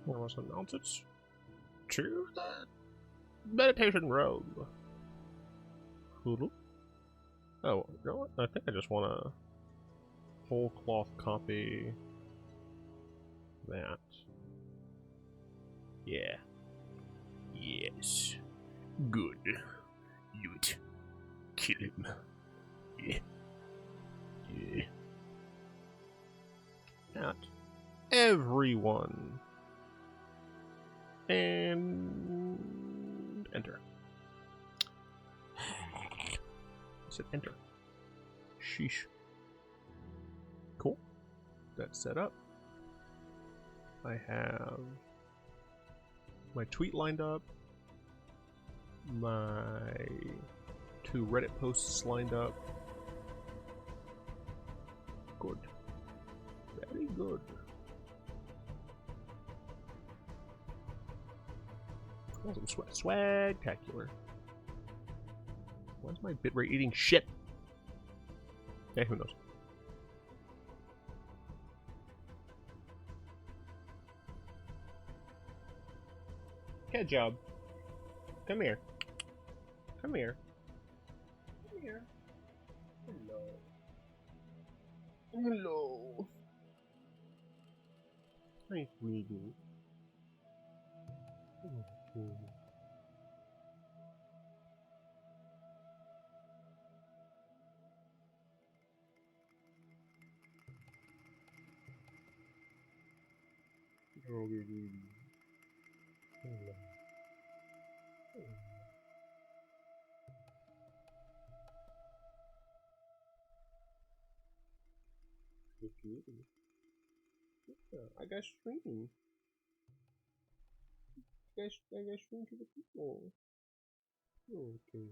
I must announce it to the meditation room. Oh, you know what? I think I just want to whole cloth copy that. Yeah. Yes. Good. Do it. Kill him. Yeah. Yeah. At everyone. And enter. I said enter. Sheesh. Cool. That's set up. I have my tweet lined up. My 2 Reddit posts lined up. Good. Very good. Awesome. Swagtacular. Why is my bitrate eating shit? Yeah, who knows? Good job. Come here. Come here. Come here. Hello. Hello. Hi, sweetie. I got streaming. I got stream to the people. Okay.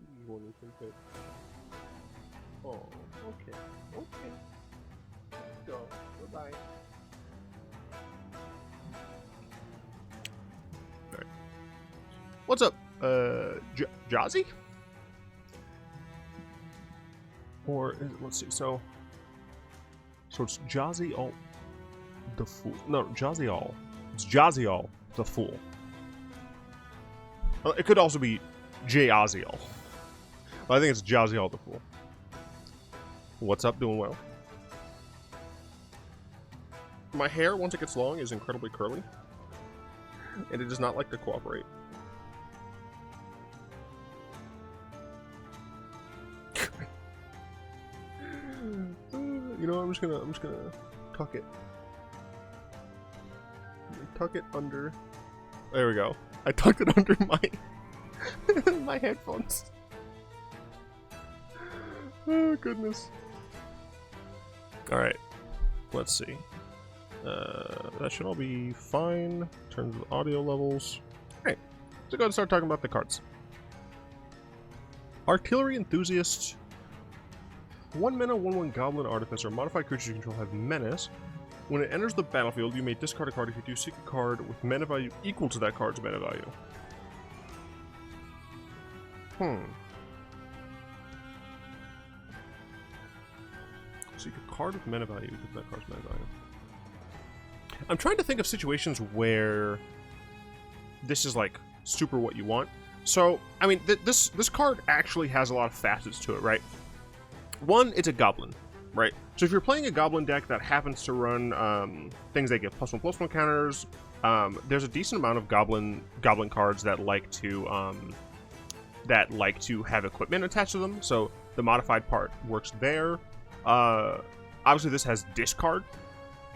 You want to take that? Oh, okay. Okay. Let's go. Bye-bye. Alright. What's up, Jazzy? Or, let's see, so it's Jazzy the Fool. No, Jazzy It's Jazzy the Fool. Well, it could also be Jazzy but I think it's Jazzy the Fool. What's up? Doing well. My hair, once it gets long, is incredibly curly. And it does not like to cooperate. You know, I'm just gonna tuck it. Tuck it under. There we go. I tucked it under my my headphones. Oh goodness. All right. Let's see. That should all be fine in terms of audio levels. All right. So go ahead and start talking about the cards. Artillery Enthusiast. 1 mana, 1/1 Goblin Artificer. Modified creatures you control have menace. When it enters the battlefield, you may discard a card. If you do, seek a card with mana value equal to that card's mana value. Seek a card with mana value equal to that card's mana value. I'm trying to think of situations where this is like super what you want. So, I mean, this card actually has a lot of facets to it, right? One, it's a goblin, right? So if you're playing a goblin deck that happens to run things that give +1/+1 counters, there's a decent amount of goblin cards that like to have equipment attached to them. So the modified part works there. Obviously, this has discard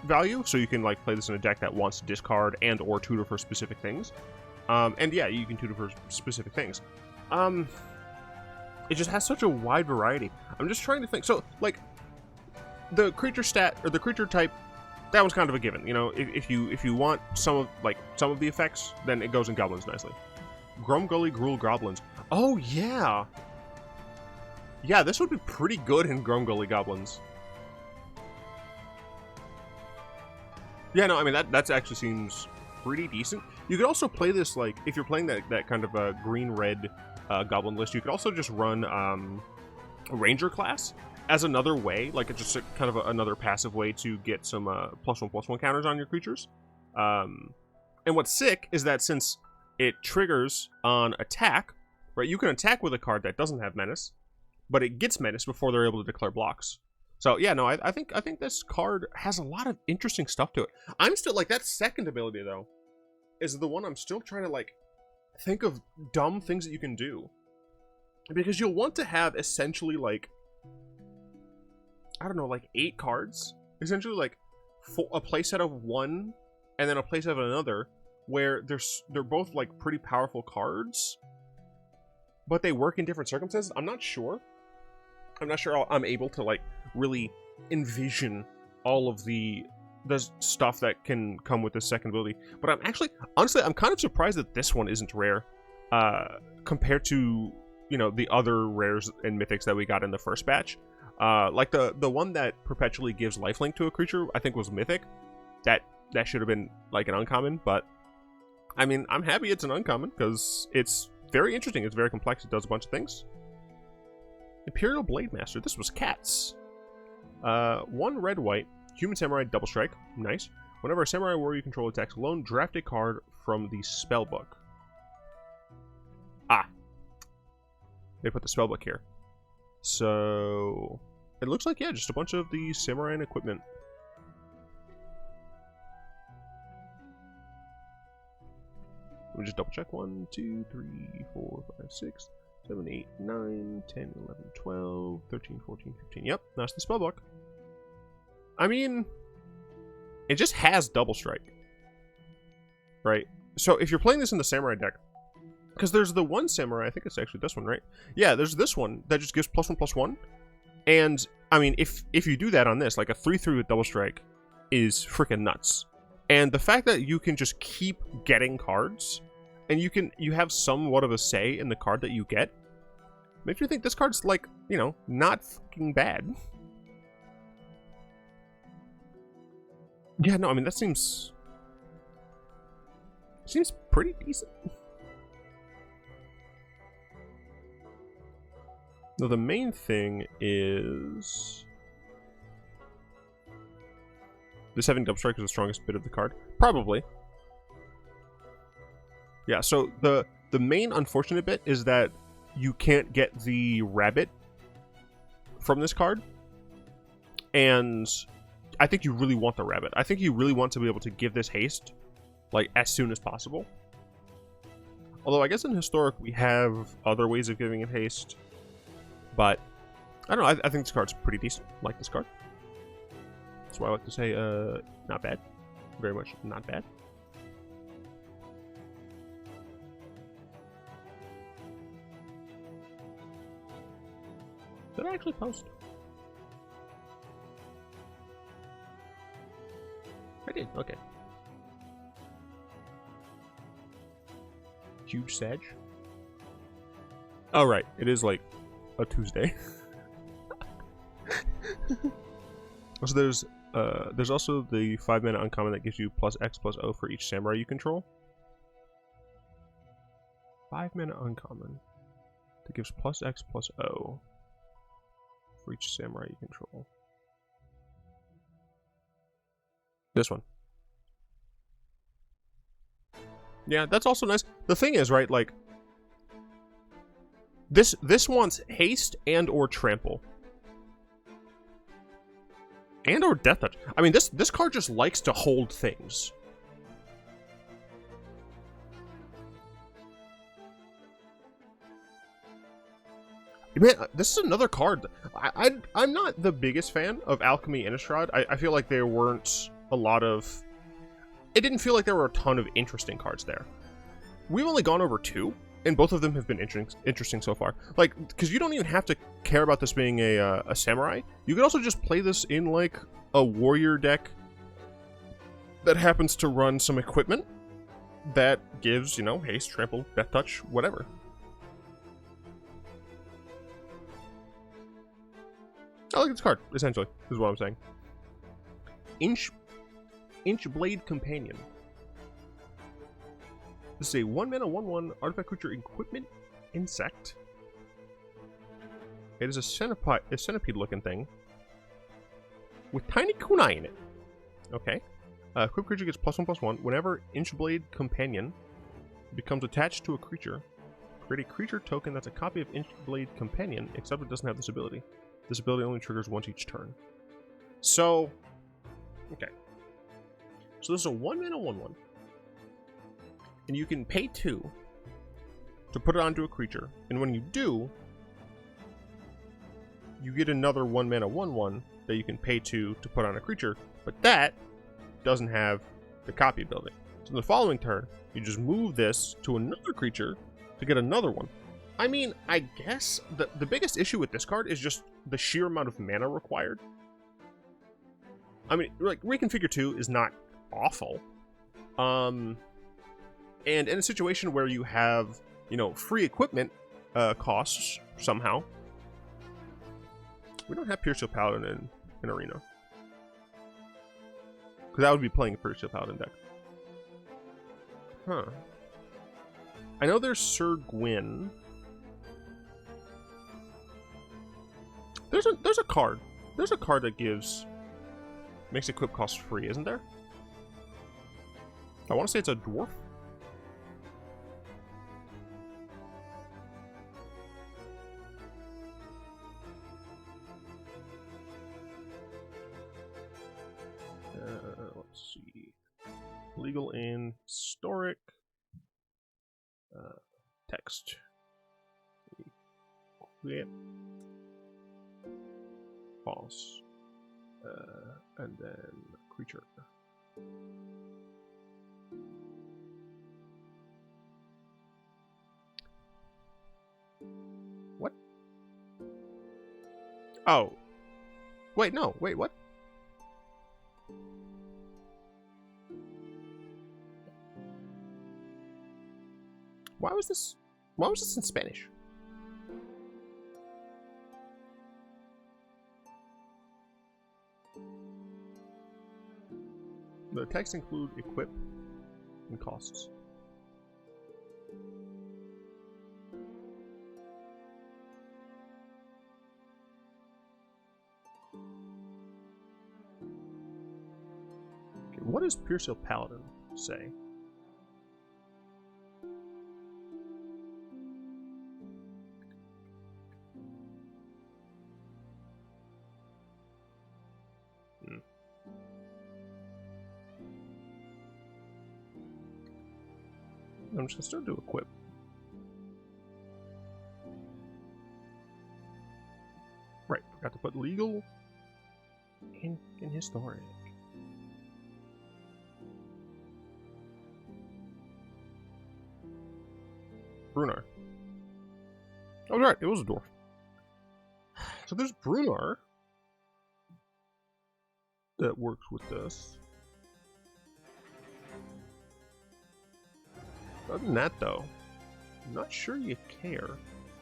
value, so you can like play this in a deck that wants to discard and or tutor for specific things. And yeah, you can tutor for specific things. It just has such a wide variety. I'm just trying to think. So, like, the creature stat or the creature type, that one's kind of a given. You know, if you want some of the effects, then it goes in goblins nicely. Grumgully Gruul Goblins. Oh yeah, yeah. This would be pretty good in Grumgully Goblins. Yeah, no, I mean that actually seems pretty decent. You could also play this like if you're playing that kind of a green-red goblin list. You could also just run Ranger class as another way, like it's just another passive way to get some +1/+1 counters on your creatures. And what's sick is that since it triggers on attack, right, you can attack with a card that doesn't have menace, but it gets menace before they're able to declare blocks. So yeah, no, I think this card has a lot of interesting stuff to it. I'm still like, that second ability though is the one I'm still trying to like think of dumb things that you can do, because you'll want to have essentially like, I don't know, like 8 cards, essentially like a playset of one and then a playset of another, where they're both like pretty powerful cards, but they work in different circumstances. I'm not sure I'm able to like really envision all of the stuff that can come with this second ability. But I'm actually, honestly, I'm kind of surprised that this one isn't rare compared to, you know, the other rares and mythics that we got in the first batch. Like the one that perpetually gives lifelink to a creature, I think was mythic. That should have been like an uncommon, but I mean, I'm happy it's an uncommon because it's very interesting. It's very complex. It does a bunch of things. Imperial Blade Master. This was cats. 1 red white human samurai double strike. Nice. Whenever a samurai warrior you control attacks alone, draft a card from the spellbook. Ah, they put the spellbook here. So it looks like, yeah, just a bunch of the samurai and equipment. Let me just double check. 1, 2, 3, 4, 5, 6, 7, 8, 9, 10, 11, 12, 13, 14, 15. Yep, that's the spellbook. I mean, it just has double strike, right? So if you're playing this in the samurai deck, because there's the one samurai, I think it's actually this one, right? Yeah, there's this one that just gives +1/+1. And I mean, if you do that on this, like a 3/3 with double strike is freaking nuts. And the fact that you can just keep getting cards, and you have somewhat of a say in the card that you get, makes me think this card's like, you know, not fucking bad. Yeah, no, I mean, that seems pretty decent. Now, the main thing is this having double strike is the strongest bit of the card. Probably. Yeah, so the main unfortunate bit is that you can't get the rabbit from this card. And I think you really want the rabbit. I think you really want to be able to give this haste, like, as soon as possible. Although I guess in Historic we have other ways of giving it haste. But, I don't know, I think this card's pretty decent. I like this card. That's why I like to say, not bad. Very much not bad. Did I actually post? I did, okay. Huge Sag. Oh, right, it is like a Tuesday. So there's also the 5-mana uncommon that gives you +X/+O for each samurai you control. 5-mana uncommon that gives +X/+O for each samurai you control. This one. Yeah, that's also nice. The thing is, right, like this wants haste and or trample. And or death touch. I mean, this card just likes to hold things. Man, this is another card. I'm not the biggest fan of Alchemy Innistrad. I feel like there weren't a lot of... It didn't feel like there were a ton of interesting cards there. We've only gone over 2, and both of them have been interesting so far. Like, because you don't even have to care about this being a samurai. You could also just play this in, like, a warrior deck that happens to run some equipment that gives, you know, haste, trample, death touch, whatever. I like this card, essentially, is what I'm saying. Inchblade Companion. This is a 1-mana 1/1 artifact creature equipment insect. It is a centipede looking thing with tiny kunai in it. Okay. Equipped creature gets +1/+1. Whenever Inchblade Companion becomes attached to a creature, create a creature token that's a copy of Inchblade Companion, except it doesn't have this ability. This ability only triggers once each turn. So, okay. So this is a 1-mana 1/1. And you can pay 2 to put it onto a creature. And when you do, you get another 1-mana 1/1 that you can pay 2 to put on a creature. But that doesn't have the copy ability. So in the following turn, you just move this to another creature to get another one. I mean, I guess the biggest issue with this card is just the sheer amount of mana required. I mean, like, Reconfigure 2 is not awful. And in a situation where you have, you know, free equipment costs somehow. We don't have Pure Steel Paladin in Arena. Because I would be playing a Pure Steel Paladin deck. Huh. I know there's Sir Gwyn. There's a card. There's a card that makes equip cost free, isn't there? I want to say it's a dwarf. Let's see. Legal in historic. Text. Equip. Boss. And then creature. What? Oh. Wait, no. Wait, what? Why was this in Spanish? The text include equip and costs. Okay, what does Pure Steel Paladin say? I'm just gonna still do equip. Right, forgot to put legal in historic. Brunar. Oh, right, it was a dwarf. So there's Brunar that works with this. Other than that, though, I'm not sure you care.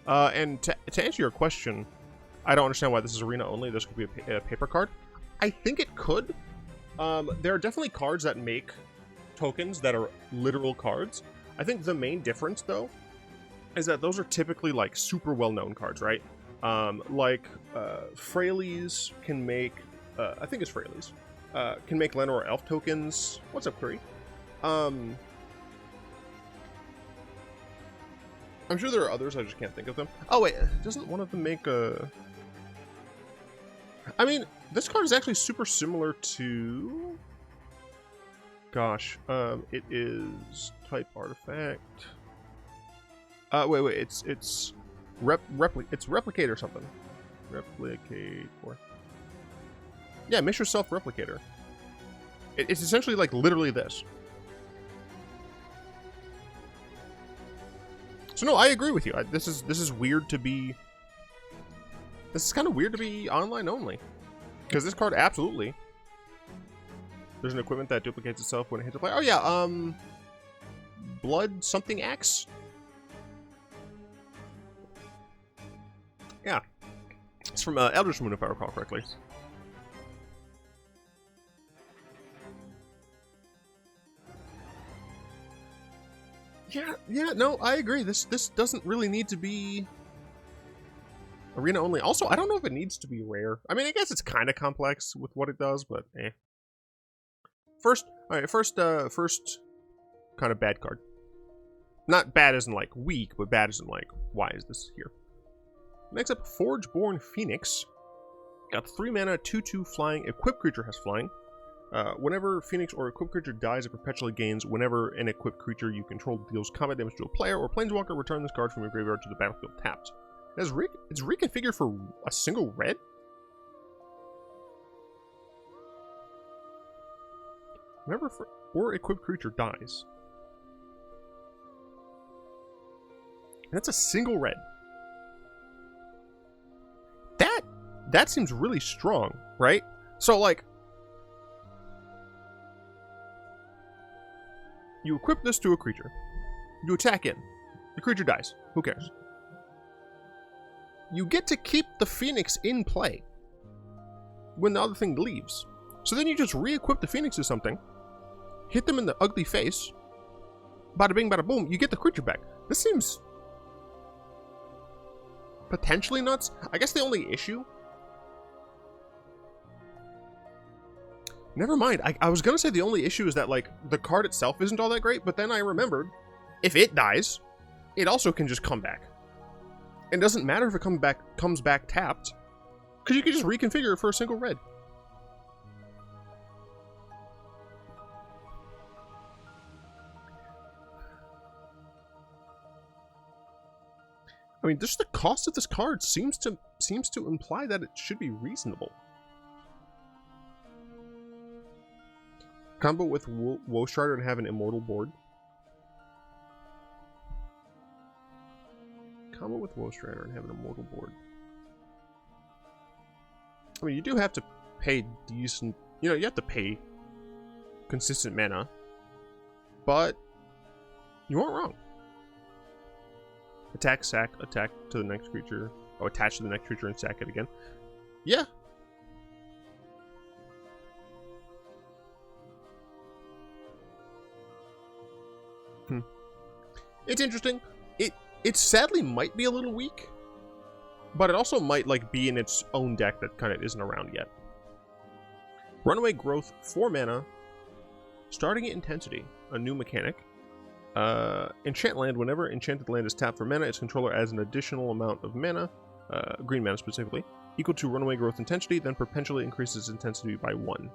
And to answer your question, I don't understand why this is arena only. This could be a paper card. I think it could. There are definitely cards that make tokens that are literal cards. I think the main difference, though, is that those are typically like super well-known cards, right? Freyalise can make, I think it's Freyalise, can make Llanowar Elf tokens. What's up, Curry? I'm sure there are others, I just can't think of them. Oh wait, doesn't one of them make a... I mean, this card is actually super similar to... Gosh, it is type artifact. Wait, it's replicate or something. Replicate or... Yeah, Mishra Self-Replicator. It's essentially like literally this. So no, I agree with you. This is weird to be... This is kind of weird to be online only. Because this card absolutely... There's an equipment that duplicates itself when it hits a player. Oh yeah, Blood something Axe? Yeah. It's from Eldritch Moon, if I recall correctly. Yeah, no, I agree. This doesn't really need to be arena only. Also, I don't know if it needs to be rare. I mean, I guess it's kind of complex with what it does, but eh. First kind of bad card. Not bad as in like weak, but bad as in like, why is this here? Next up, Forgeborn Phoenix. Got 3 mana, 2/2 flying. Equipped creature has flying. Whenever Phoenix or equipped creature dies, it perpetually gains. Whenever an equipped creature you control deals combat damage to a player or planeswalker, return this card from your graveyard to the battlefield tapped. It's reconfigured for a single red? Whenever or equipped creature dies. And that's a single red. That seems really strong, right? So, like, you equip this to a creature. You attack in. The creature dies. Who cares? You get to keep the Phoenix in play when the other thing leaves. So then you just re-equip the Phoenix to something, hit them in the ugly face, bada bing, bada boom, you get the creature back. This seems potentially nuts. I guess the only issue... Never mind. I was gonna say the only issue is that, like, the card itself isn't all that great, but then I remembered, if it dies, it also can just come back. It doesn't matter if it comes back tapped, because you can just reconfigure it for a single red. I mean, just the cost of this card seems to imply that it should be reasonable. Combo with Woestrider and have an immortal board. Combo with Woestrider and have an immortal board. I mean, you do have to pay decent... You know, you have to pay consistent mana. But you aren't wrong. Attack, sack, attack to the next creature. Oh, attach to the next creature and sack it again. Yeah. It's interesting. It sadly might be a little weak, but it also might like be in its own deck that kind of isn't around yet. Runaway Growth, 4 mana, starting at Intensity, a new mechanic. Enchant land. Whenever enchanted land is tapped for mana, its controller adds an additional amount of mana, green mana specifically, equal to Runaway Growth intensity, then perpetually increases intensity by 1.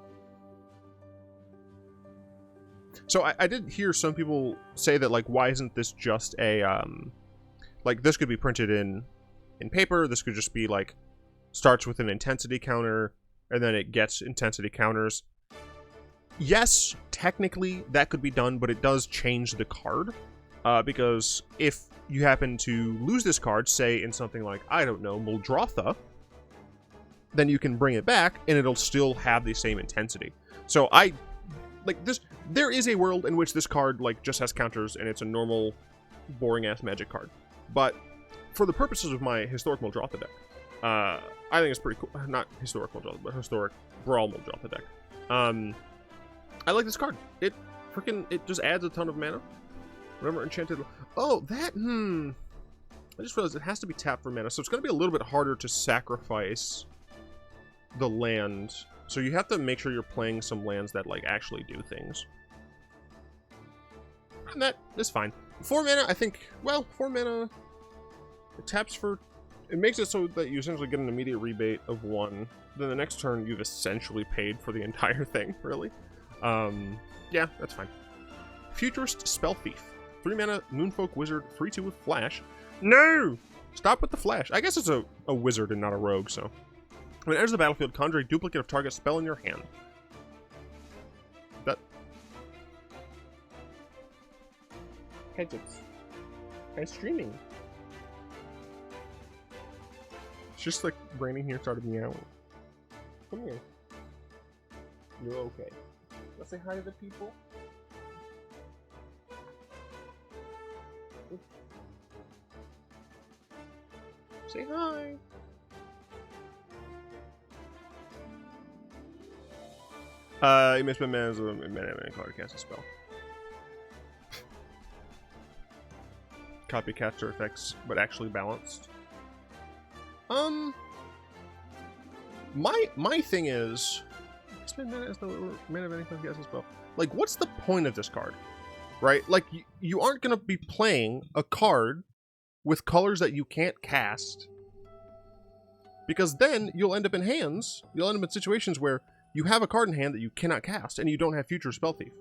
So I did hear some people say that, like, why isn't this just a, like, this could be printed in paper, this could just be, like, starts with an intensity counter, and then it gets intensity counters. Yes, technically that could be done, but it does change the card, because if you happen to lose this card, say in something like, I don't know, Muldrotha, then you can bring it back, and it'll still have the same intensity. So there is a world in which this card, like, just has counters, and it's a normal, boring-ass Magic card. But for the purposes of my Historic Muldrotha deck, I think it's pretty cool. Not Historic Muldrotha, but Historic Brawl Muldrotha deck. I like this card. It just adds a ton of mana. Remember Enchanted... Oh, that... I just realized it has to be tapped for mana, so it's going to be a little bit harder to sacrifice the land. So you have to make sure you're playing some lands that, like, actually do things. And that is fine. 4 mana, I think... Well, 4 mana... It taps for... It makes it so that you essentially get an immediate rebate of 1. Then the next turn, you've essentially paid for the entire thing, really. Yeah, that's fine. Futurist Spell Thief. 3 mana, Moonfolk Wizard, 3/2 with Flash. No! Stop with the Flash. I guess it's a wizard and not a rogue, so... When it enters the battlefield, conjure a duplicate of target spell in your hand. That... Gadgets. I'm streaming. It's just like raining here started meowing. Come here. You're okay. Let's say hi to the people. Say hi. You may spend mana as a mana card to cast a spell. Copy caster effects, but actually balanced. My thing is spend mana as the mana of any class as spell. Like, what's the point of this card? Right? Like, you aren't going to be playing a card with colors that you can't cast. Because then you'll end up in hands, you'll end up in situations where you have a card in hand that you cannot cast, and you don't have Future Spell Thief.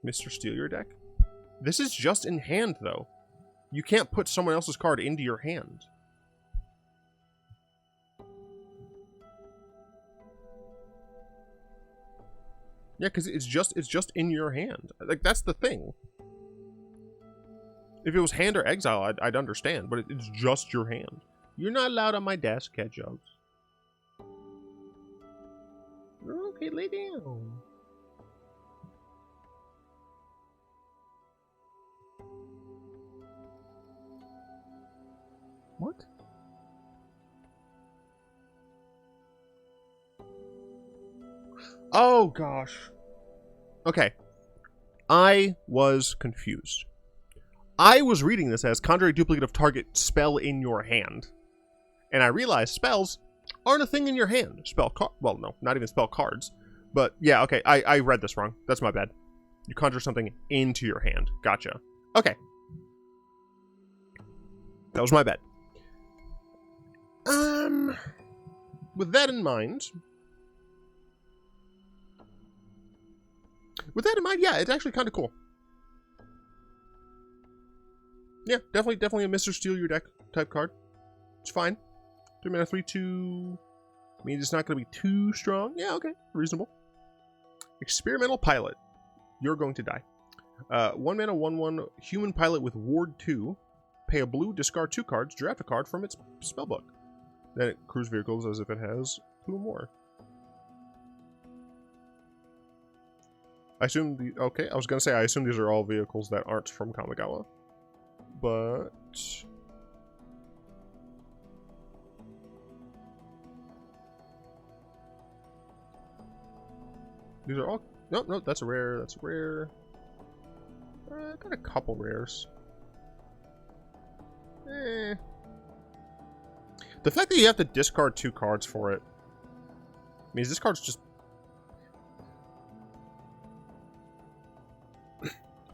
Mr. Steal your deck? This is just in hand, though. You can't put someone else's card into your hand. Yeah, because it's just in your hand. Like, that's the thing. If it was hand or exile, I'd understand, but it's just your hand. You're not allowed on my desk, hedgehogs. Okay, lay down. What? Oh, gosh. Okay. I was confused. I was reading this as conjure a duplicate of target spell in your hand. And I realized spells aren't a thing in your hand. Well, no, not even spell cards. But yeah, okay, I read this wrong. That's my bad. You conjure something into your hand. Gotcha. Okay. That was my bad. With that in mind... yeah, it's actually kind of cool. Yeah, definitely a Mr. Steal Your Deck type card. It's fine. 3 mana, 3/2. Means it's not going to be too strong. Yeah, okay. Reasonable. Experimental Pilot. You're going to die. 1 mana, 1/1. Human Pilot with Ward 2. Pay a blue, discard 2 cards, draft a card from its spellbook. Then it cruise vehicles as if it has 2 or more. I assume okay, I was gonna say I assume these are all vehicles that aren't from Kamigawa. But these are all no, that's a rare, got a couple rares. The fact that you have to discard 2 cards for it means this card's just...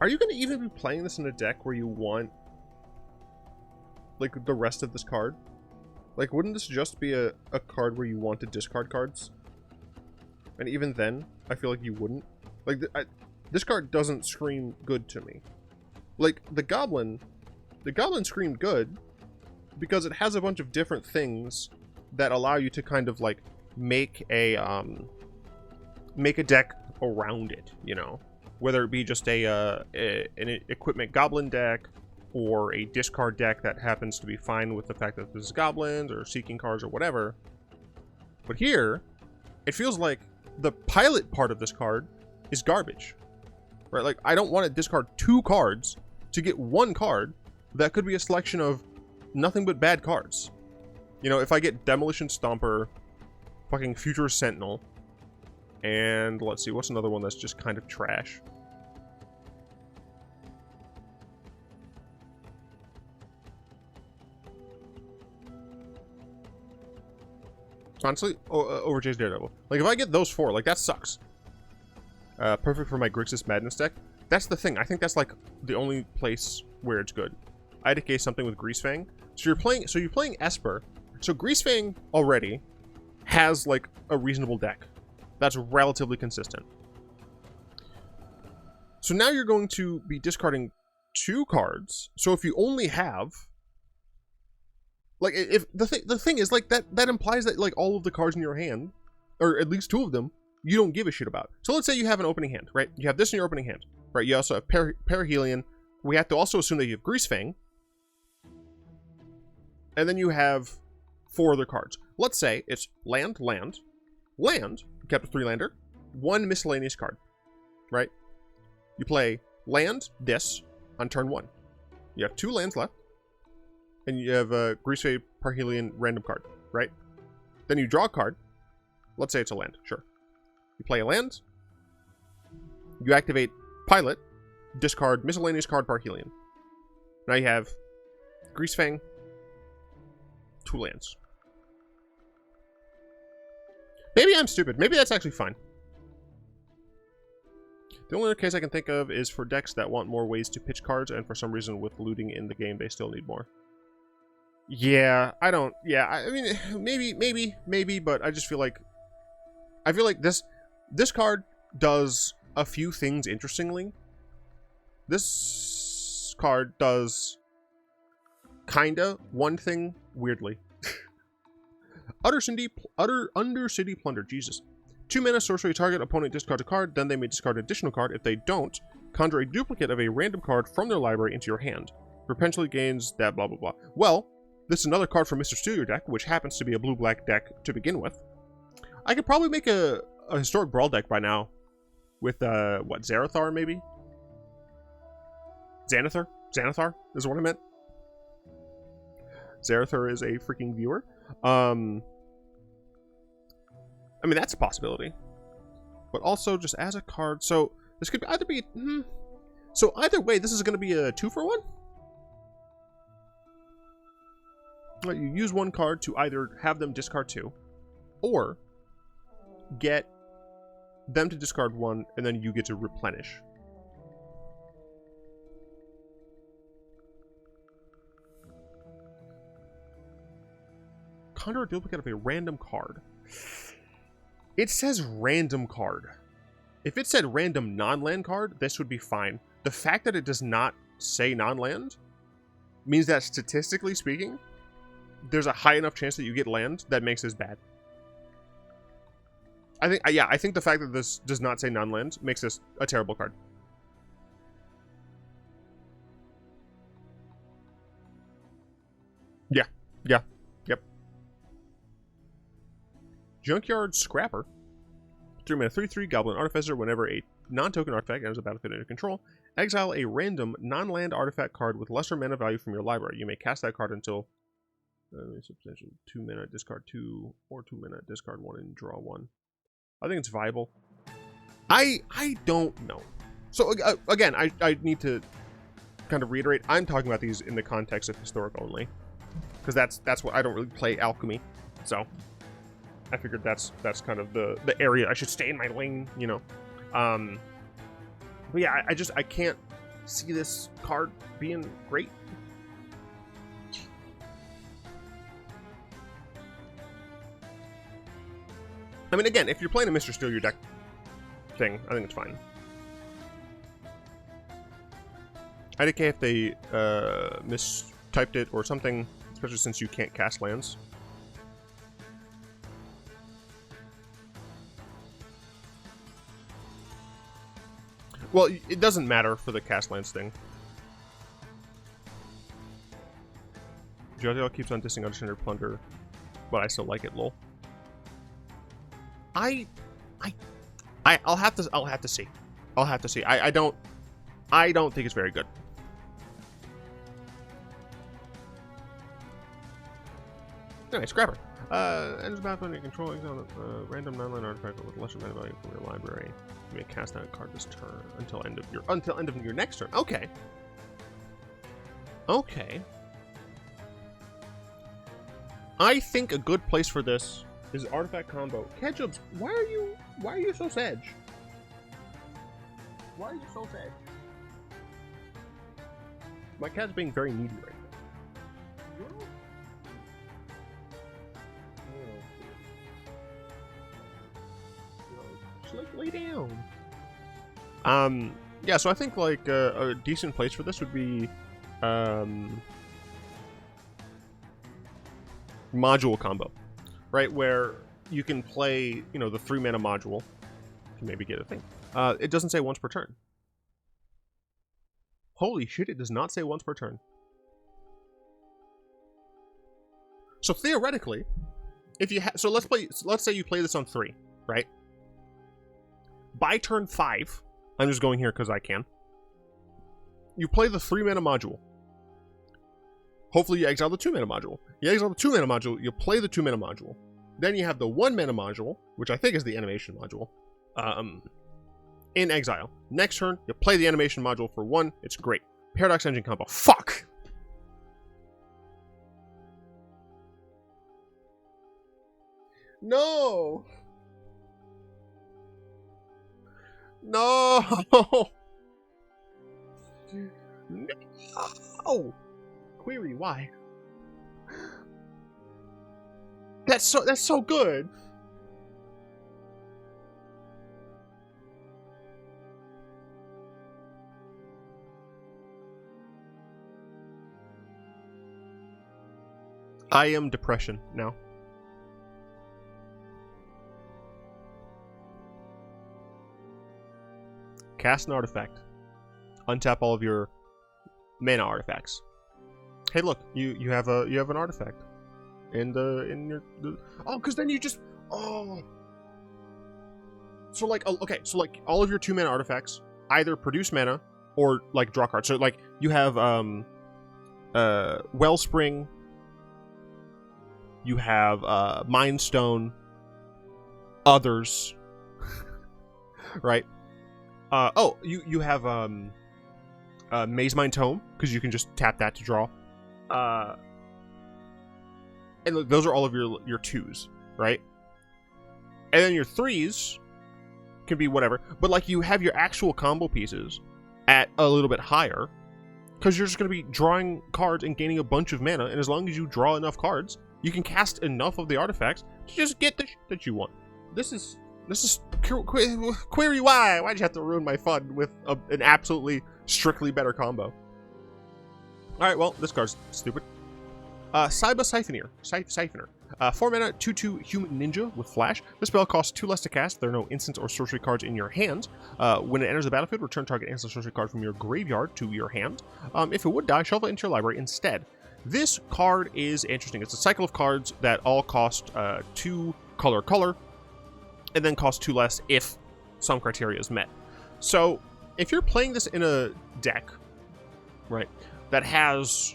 Are you going to even be playing this in a deck where you want, like, the rest of this card? Like, wouldn't this just be a card where you want to discard cards? And even then, I feel like you wouldn't. Like, this card doesn't scream good to me. Like, the Goblin screamed good because it has a bunch of different things that allow you to kind of, like, make a deck around it, you know? Whether it be just an equipment goblin deck, or a discard deck that happens to be fine with the fact that this is goblins, or seeking cards, or whatever. But here, it feels like the pilot part of this card is garbage. Right? Like, I don't want to discard 2 cards to get 1 card that could be a selection of nothing but bad cards. You know, if I get Demolition Stomper, fucking Future Sentinel, and let's see, what's another one that's just kind of trash? Honestly, Overchase Daredevil. Like, if I get those 4, like, that sucks. Perfect for my Grixis Madness deck. That's the thing. I think that's, like, the only place where it's good. I had to case something with Greasefang. So you're playing Esper. So Greasefang already has, like, a reasonable deck that's relatively consistent. So now you're going to be discarding 2 cards. So if you only have, like, if the thing is, like, that implies that, like, all of the cards in your hand, or at least 2 of them, you don't give a shit about. So let's say you have an opening hand, right? You have this in your opening hand, right? You also have Perihelion. We have to also assume that you have Greasefang. And then you have 4 other cards. Let's say it's land, kept a 3-lander, 1 miscellaneous card, right? You play land, this, on turn 1. You have 2 lands left, and you have a Greasefang Perihelion random card, right? Then you draw a card. Let's say it's a land, sure. You play a land, you activate Pilot, discard miscellaneous card Perihelion. Now you have Greasefang, 2 lands. Maybe I'm stupid. Maybe that's actually fine. The only other case I can think of is for decks that want more ways to pitch cards, and for some reason with looting in the game, they still need more. Yeah, I don't... Yeah, I mean, maybe, but I just feel like... I feel like this card does a few things interestingly. This card does kinda one thing weirdly. Undercity Plunder, Jesus. 2 mana sorcery, target opponent discards a card, then they may discard an additional card. If they don't, conjure a duplicate of a random card from their library into your hand. Potentially gains that blah blah blah. Well, this is another card from Mr. Steal Your deck, which happens to be a blue-black deck to begin with. I could probably make a Historic Brawl deck by now. With, what, Zarathar, maybe? Xanathar? Xanathar is what I meant. Zarathar is a freaking viewer. I mean, that's a possibility. But also, just as a card, so this could either be... So either way, this is going to be a 2-for-1? Well, you use 1 card to either have them discard 2, or get them to discard 1, and then you get to replenish. Conjure a duplicate of a random card. It says random card. If it said random non-land card, this would be fine. The fact that it does not say non-land means that statistically speaking, there's a high enough chance that you get land that makes this bad. I think the fact that this does not say non-land makes this a terrible card. Yep. Junkyard Scrapper. 3 mana 3/3 Goblin Artificer. Whenever a non-token artifact enters the battlefield under control, exile a random non-land artifact card with lesser mana value from your library. You may cast that card until substantial 2 mana, discard 2, or 2 mana, discard 1 and draw 1. I think it's viable. I don't know. So again, I need to kind of reiterate. I'm talking about these in the context of historic only, because that's what I don't really play alchemy. So I figured that's kind of the area I should stay in my lane, you know. But yeah, I can't see this card being great. I mean, again, if you're playing a Mr. Steal Your deck thing, I think it's fine. IDK if they mistyped it or something, especially since you can't cast lands. Well, it doesn't matter for the cast lands thing. Jojo keeps on dissing Untitled Plunder, but I still like it, lol. I'll have to see. I'll have to see. I don't think it's very good. Anyway, Scrapper. Enters battlefield under control, exile random non-land artifact with lesser mana value from your library. You may cast that card this turn until end of your next turn. Okay. Okay. I think a good place for this is artifact combo. Ketchups, why are you so sad? Why are you so sad? My cat's being very needy right now. Just lay down. Yeah, so I think like a decent place for this would be module combo, right? Where you can play, you know, the 3 mana module to maybe get a thing. It doesn't say once per turn. Holy shit! It does not say once per turn. So theoretically, if you so let's say you play this on 3, right? By turn 5, I'm just going here because I can. You play the 3 mana module. Hopefully you exile the 2 mana module. You exile the 2 mana module, you play the 2 mana module. Then you have the 1 mana module, which I think is the animation module, in exile. Next turn, you play the animation module for 1. It's great. Paradox Engine combo. Fuck! No! No! No! Query, why? That's so good. I am depression now. Cast an artifact. Untap all of your mana artifacts. Hey, look, you have an artifact in your because then you just so like okay, so like all of your 2-mana artifacts either produce mana or like draw cards. So like you have Wellspring, you have Mind Stone, others, right? You have Maze Mind Tome, because you can just tap that to draw. And look, those are all of your 2s, right? And then your 3s can be whatever. But like you have your actual combo pieces at a little bit higher, because you're just going to be drawing cards and gaining a bunch of mana. And as long as you draw enough cards, you can cast enough of the artifacts to just get the shit that you want. This is query why? Why'd you have to ruin my fun with an absolutely strictly better combo? Alright, well, this card's stupid. Saiba Siphoner. 4-mana, 2/2 human ninja with flash. This spell costs 2 less to cast. There are no instants or sorcery cards in your hand. When it enters the battlefield, return target instant sorcery card from your graveyard to your hand. If it would die, shuffle it into your library instead. This card is interesting. It's a cycle of cards that all cost 2 color, and then cost 2 less if some criteria is met. So, if you're playing this in a deck, right, that has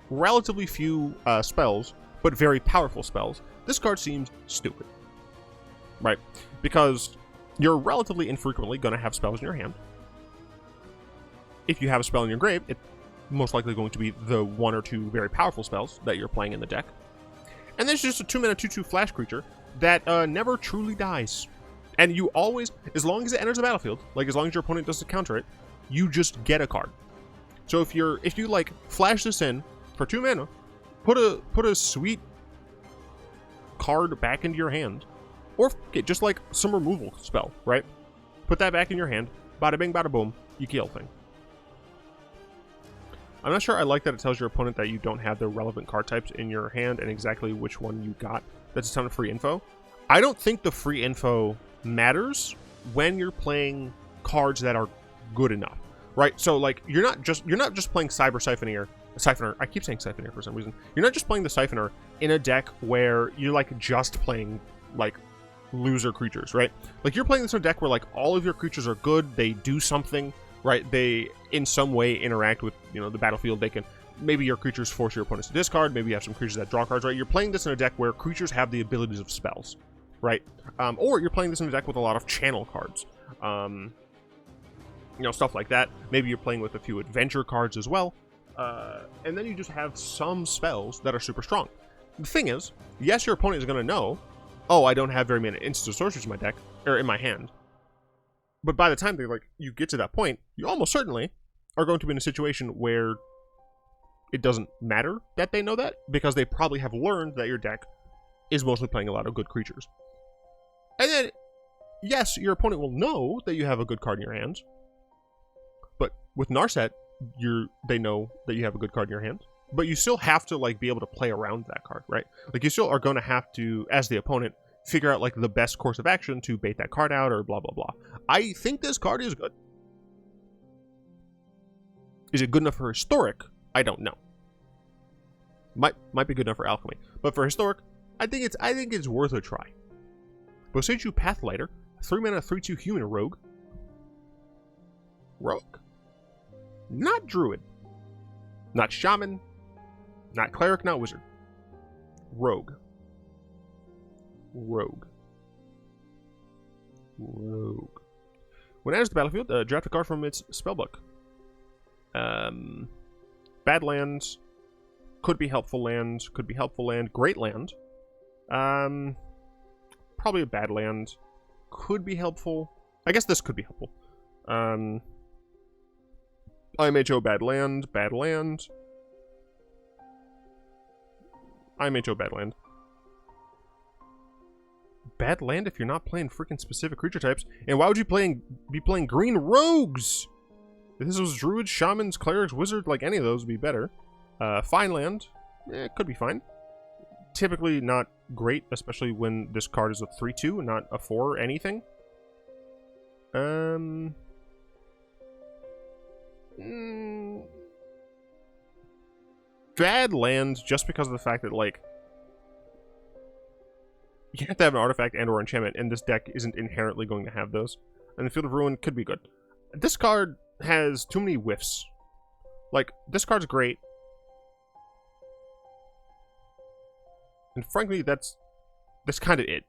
relatively few spells, but very powerful spells, this card seems stupid, right? Because you're relatively infrequently going to have spells in your hand. If you have a spell in your grave, it's most likely going to be the 1 or 2 very powerful spells that you're playing in the deck. And then it's just a 2-mana 2/2 flash creature that never truly dies. And you always, as long as it enters the battlefield, like as long as your opponent doesn't counter it, you just get a card. So if you like flash this in for 2 mana, put a sweet card back into your hand, or get just like some removal spell, right? Put that back in your hand, bada bing, bada boom, you kill thing. I'm not sure I like that it tells your opponent that you don't have the relevant card types in your hand and exactly which one you got. That's a ton of free info. I don't think the free info matters when you're playing cards that are good enough, right? So like you're not just playing Siphoner. I keep saying Siphoner for some reason. You're not just playing the Siphoner in a deck where you're like just playing like loser creatures, right? Like you're playing this in a deck where like all of your creatures are good, they do something, right? They in some way interact with, the battlefield. They can, maybe your creatures force your opponents to discard, maybe you have some creatures that draw cards, right? You're playing this in a deck where creatures have the abilities of spells, right? Or you're playing this in a deck with a lot of channel cards, stuff like that. Maybe you're playing with a few adventure cards as well. And then you just have some spells that are super strong. The thing is, yes, your opponent is going to know, oh, I don't have very many instant sorceries in my deck, or in my hand. But by the time you get to that point, you almost certainly are going to be in a situation where it doesn't matter that they know that, because they probably have learned that your deck is mostly playing a lot of good creatures. And then, yes, your opponent will know that you have a good card in your hands, but with Narset, they know that you have a good card in your hand, but you still have to be able to play around that card, right? Like you still are going to have to, as the opponent, figure out the best course of action to bait that card out or blah blah blah. I think this card is good. Is it good enough for Historic? I don't know. Might be good enough for Alchemy, but for Historic, I think it's worth a try. Boseiju Pathlighter, 3-mana 3/2 human rogue. Rogue. Not druid, not shaman, not cleric, not wizard. Rogue. When it enters the battlefield, draft a card from its spellbook. Bad lands, could be helpful land, great land. probably a bad land could be helpful. I guess this could be helpful. IMHO bad land, bad land. IMHO bad land. Bad land if you're not playing freaking specific creature types. And why would you be playing green rogues? If this was druids, shamans, clerics, wizards, like any of those would be better. Fine land. It could be fine. Typically not great, especially when this card is a 3-2, not a 4 anything. Bad land just because of the fact that, like, you have to have an artifact and or enchantment, and this deck isn't inherently going to have those. And the Field of Ruin could be good. This card has too many whiffs. Like, this card's great. And frankly, that's kind of it.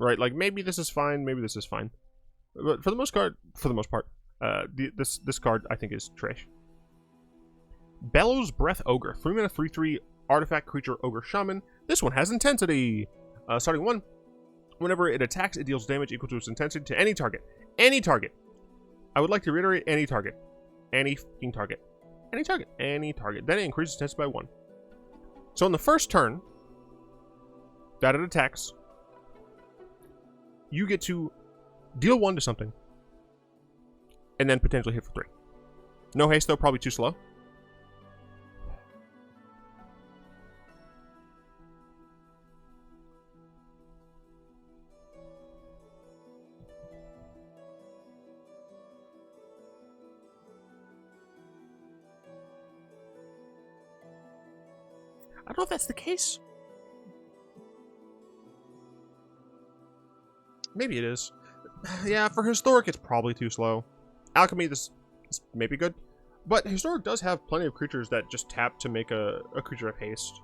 Right? Like, maybe this is fine, maybe this is fine. But for the most part, this card, I think, is trash. Bellows Breath Ogre. 3-mana, 3/3 artifact creature ogre shaman. This one has intensity. Starting 1. Whenever it attacks, it deals damage equal to its intensity to any target. Any target. I would like to reiterate, any target. Any fucking target. Any target. Any target. Then it increases intensity by 1. So on the first turn that it attacks, you get to deal 1 to something. And then potentially hit for 3. No haste though, probably too slow. I don't know if that's the case. Maybe it is. Yeah, for Historic, it's probably too slow. Alchemy, this may be good. But Historic does have plenty of creatures that just tap to make a creature have haste.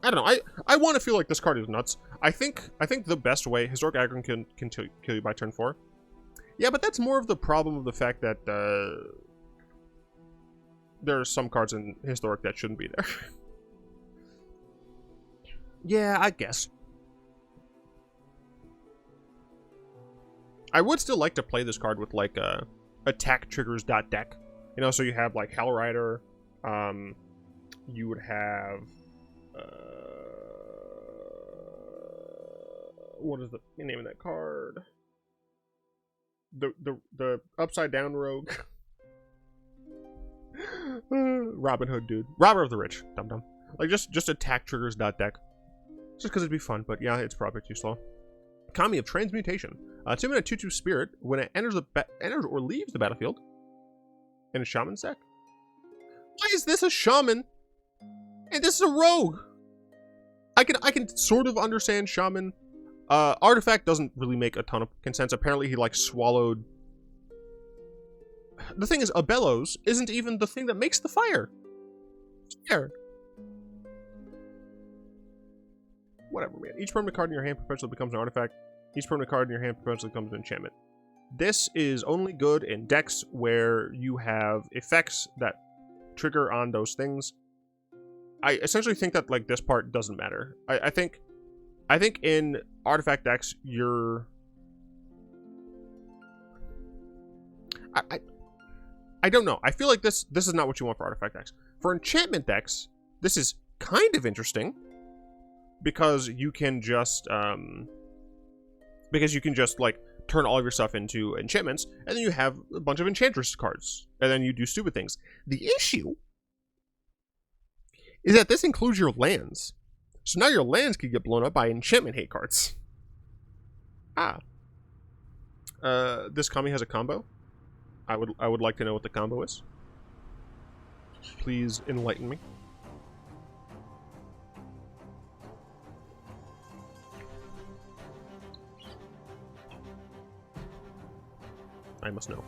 I don't know. I want to feel like this card is nuts. I think the best way Historic Aggron can kill you by turn 4. Yeah, but that's more of the problem of the fact that there are some cards in Historic that shouldn't be there. Yeah, I guess. I would still like to play this card with, like, attack triggers deck. You know, so you have, like, Hell Rider. You would have... what is the name of that card? The Upside Down Rogue. Robin Hood, dude. Robber of the Rich. Dum-dum. Like, just attack triggers deck. Just because it'd be fun, but yeah, it's probably too slow. Kami of Transmutation. 2-mana 2/2 Spirit. When it enters or leaves the battlefield. In a Shaman deck. Why is this a Shaman? And this is a Rogue. I can sort of understand Shaman. Artifact doesn't really make a ton of sense. Apparently he, like, swallowed... The thing is, a Bellows isn't even the thing that makes the fire. There. Whatever, man. Each permanent card in your hand perpetually becomes an artifact. Each permanent card in your hand perpetually becomes an enchantment. This is only good in decks where you have effects that trigger on those things. I essentially think that, like, this part doesn't matter. I think in artifact decks, you're... I don't know. I feel like this is not what you want for artifact decks. For enchantment decks, this is kind of interesting. Because you can just, like, turn all of your stuff into enchantments, and then you have a bunch of Enchantress cards, and then you do stupid things. The issue is that this includes your lands. So now your lands can get blown up by enchantment hate cards. This Kami has a combo. I would like to know what the combo is. Please enlighten me. I must know.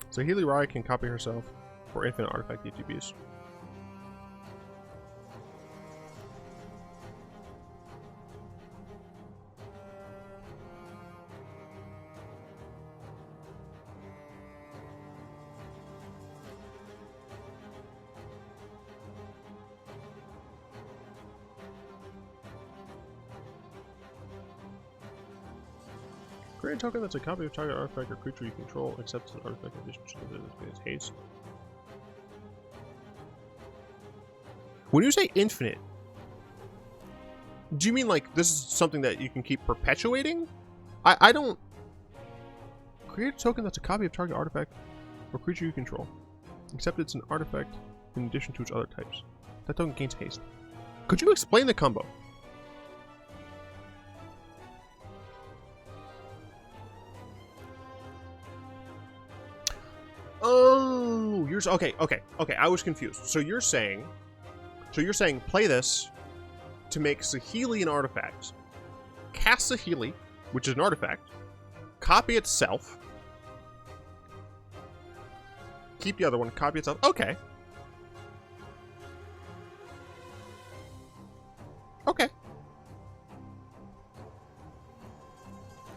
So Healy Rai can copy herself for infinite artifact ETBs. Create a token that's a copy of target artifact or creature you control, except an artifact in addition to its haste. When you say infinite, do you mean like this is something that you can keep perpetuating? I don't... Create a token that's a copy of target artifact or creature you control, except it's an artifact in addition to its other types. That token gains haste. Could you explain the combo? Oh, you're okay. I was confused. So you're saying play this to make Saheeli an artifact, cast Saheeli, which is an artifact, copy itself, keep the other one, copy itself. Okay. Okay.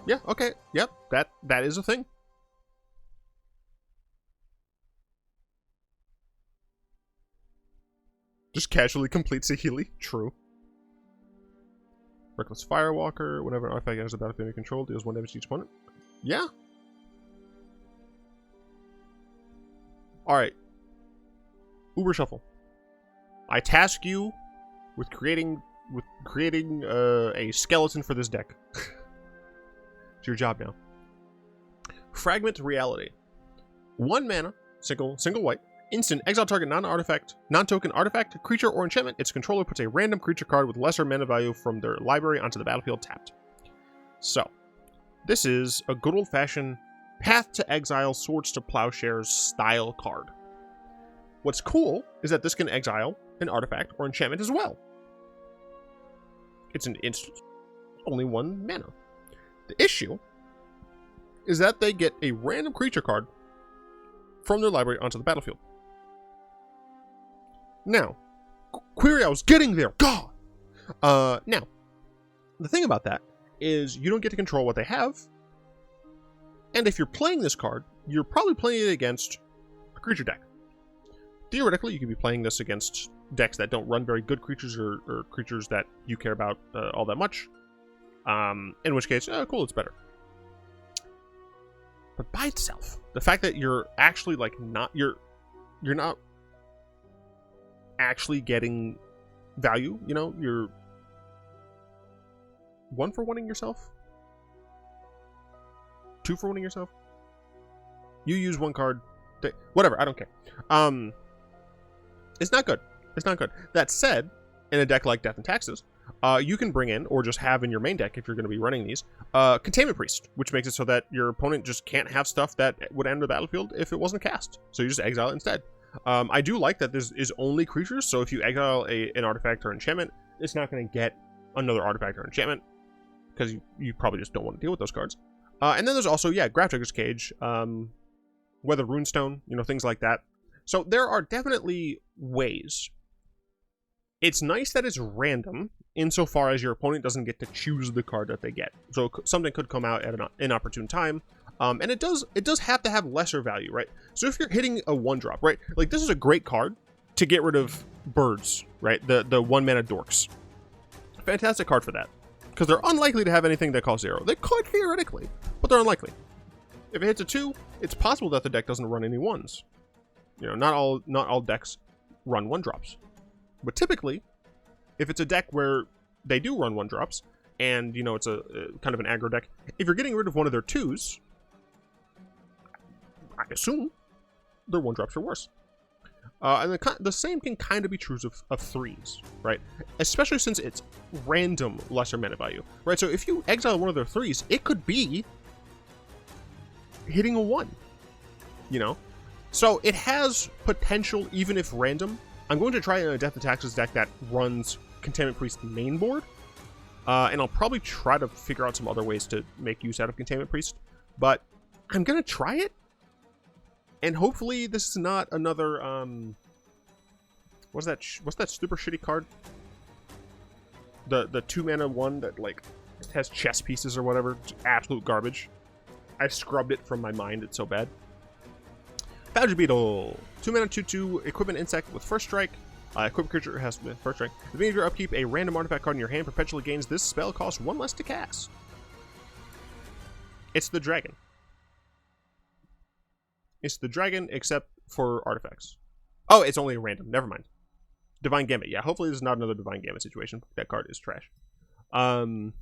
Yeah, okay. Yep, that is a thing. Just casually complete Saheeli. True. Reckless Firewalker. Whenever an artifact enters the battlefield under control, deals 1 damage to each opponent. Yeah. Alright. Uber Shuffle. I task you with creating a skeleton for this deck. It's your job now. Fragment Reality. 1 mana, single white. Instant, exile target non-token artifact, creature, or enchantment. Its controller puts a random creature card with lesser mana value from their library onto the battlefield tapped. So, this is a good old-fashioned Path to Exile, Swords to Plowshares style card. What's cool is that this can exile an artifact or enchantment as well. It's an instant, only 1 mana. The issue is that they get a random creature card from their library onto the battlefield. Now, query, I was getting there. God! Now, the thing about that is you don't get to control what they have. And if you're playing this card, you're probably playing it against a creature deck. Theoretically, you could be playing this against decks that don't run very good creatures or creatures that you care about all that much. In which case, cool, it's better. But by itself, the fact that you're actually like you're not actually getting value, you know, you're 1 for 1ing yourself, 2 for 1ing yourself. You use 1 card, whatever, I don't care. It's not good. It's not good. That said, in a deck like Death and Taxes, you can bring in, or just have in your main deck if you're going to be running these, Containment Priest, which makes it so that your opponent just can't have stuff that would enter the battlefield if it wasn't cast. So you just exile it instead. I do like that this is only creatures, so if you exile an artifact or enchantment, it's not going to get another artifact or enchantment, because you probably just don't want to deal with those cards. And then there's also, yeah, Grafdigger's Cage, Weathered Runestone, you know, things like that. So there are definitely ways. It's nice that it's random, insofar as your opponent doesn't get to choose the card that they get. So something could come out at an inopportune time. And it does have to have lesser value, right? So if you're hitting a 1-drop, right? Like, this is a great card to get rid of birds, right? The 1-mana dorks. Fantastic card for that. Because they're unlikely to have anything that costs 0. They could theoretically, but they're unlikely. If it hits a 2, it's possible that the deck doesn't run any 1s. You know, not all decks run 1-drops. But typically, if it's a deck where they do run 1-drops, and, you know, it's a kind of an aggro deck, if you're getting rid of one of their 2s, I assume their 1-drops are worse. And the same can kind of be true of 3s, right? Especially since it's random lesser mana value, right? So if you exile one of their 3s, it could be hitting a 1, you know? So it has potential, even if random. I'm going to try in a Death and Taxes deck that runs Containment Priest main board. And I'll probably try to figure out some other ways to make use out of Containment Priest. But I'm going to try it. And hopefully this is not another, what's that super shitty card? The 2-mana one that, like, has chess pieces or whatever. It's absolute garbage. I scrubbed it from my mind. It's so bad. Badger Beetle. 2-mana 2/2 equipment insect with first strike. Equipped creature has first strike. At the beginning of your upkeep, a random artifact card in your hand perpetually gains this spell cost 1 less to cast. It's the dragon. It's the dragon, except for artifacts. Oh, it's only a random. Never mind. Divine Gambit. Yeah, hopefully this is not another Divine Gambit situation. That card is trash. Random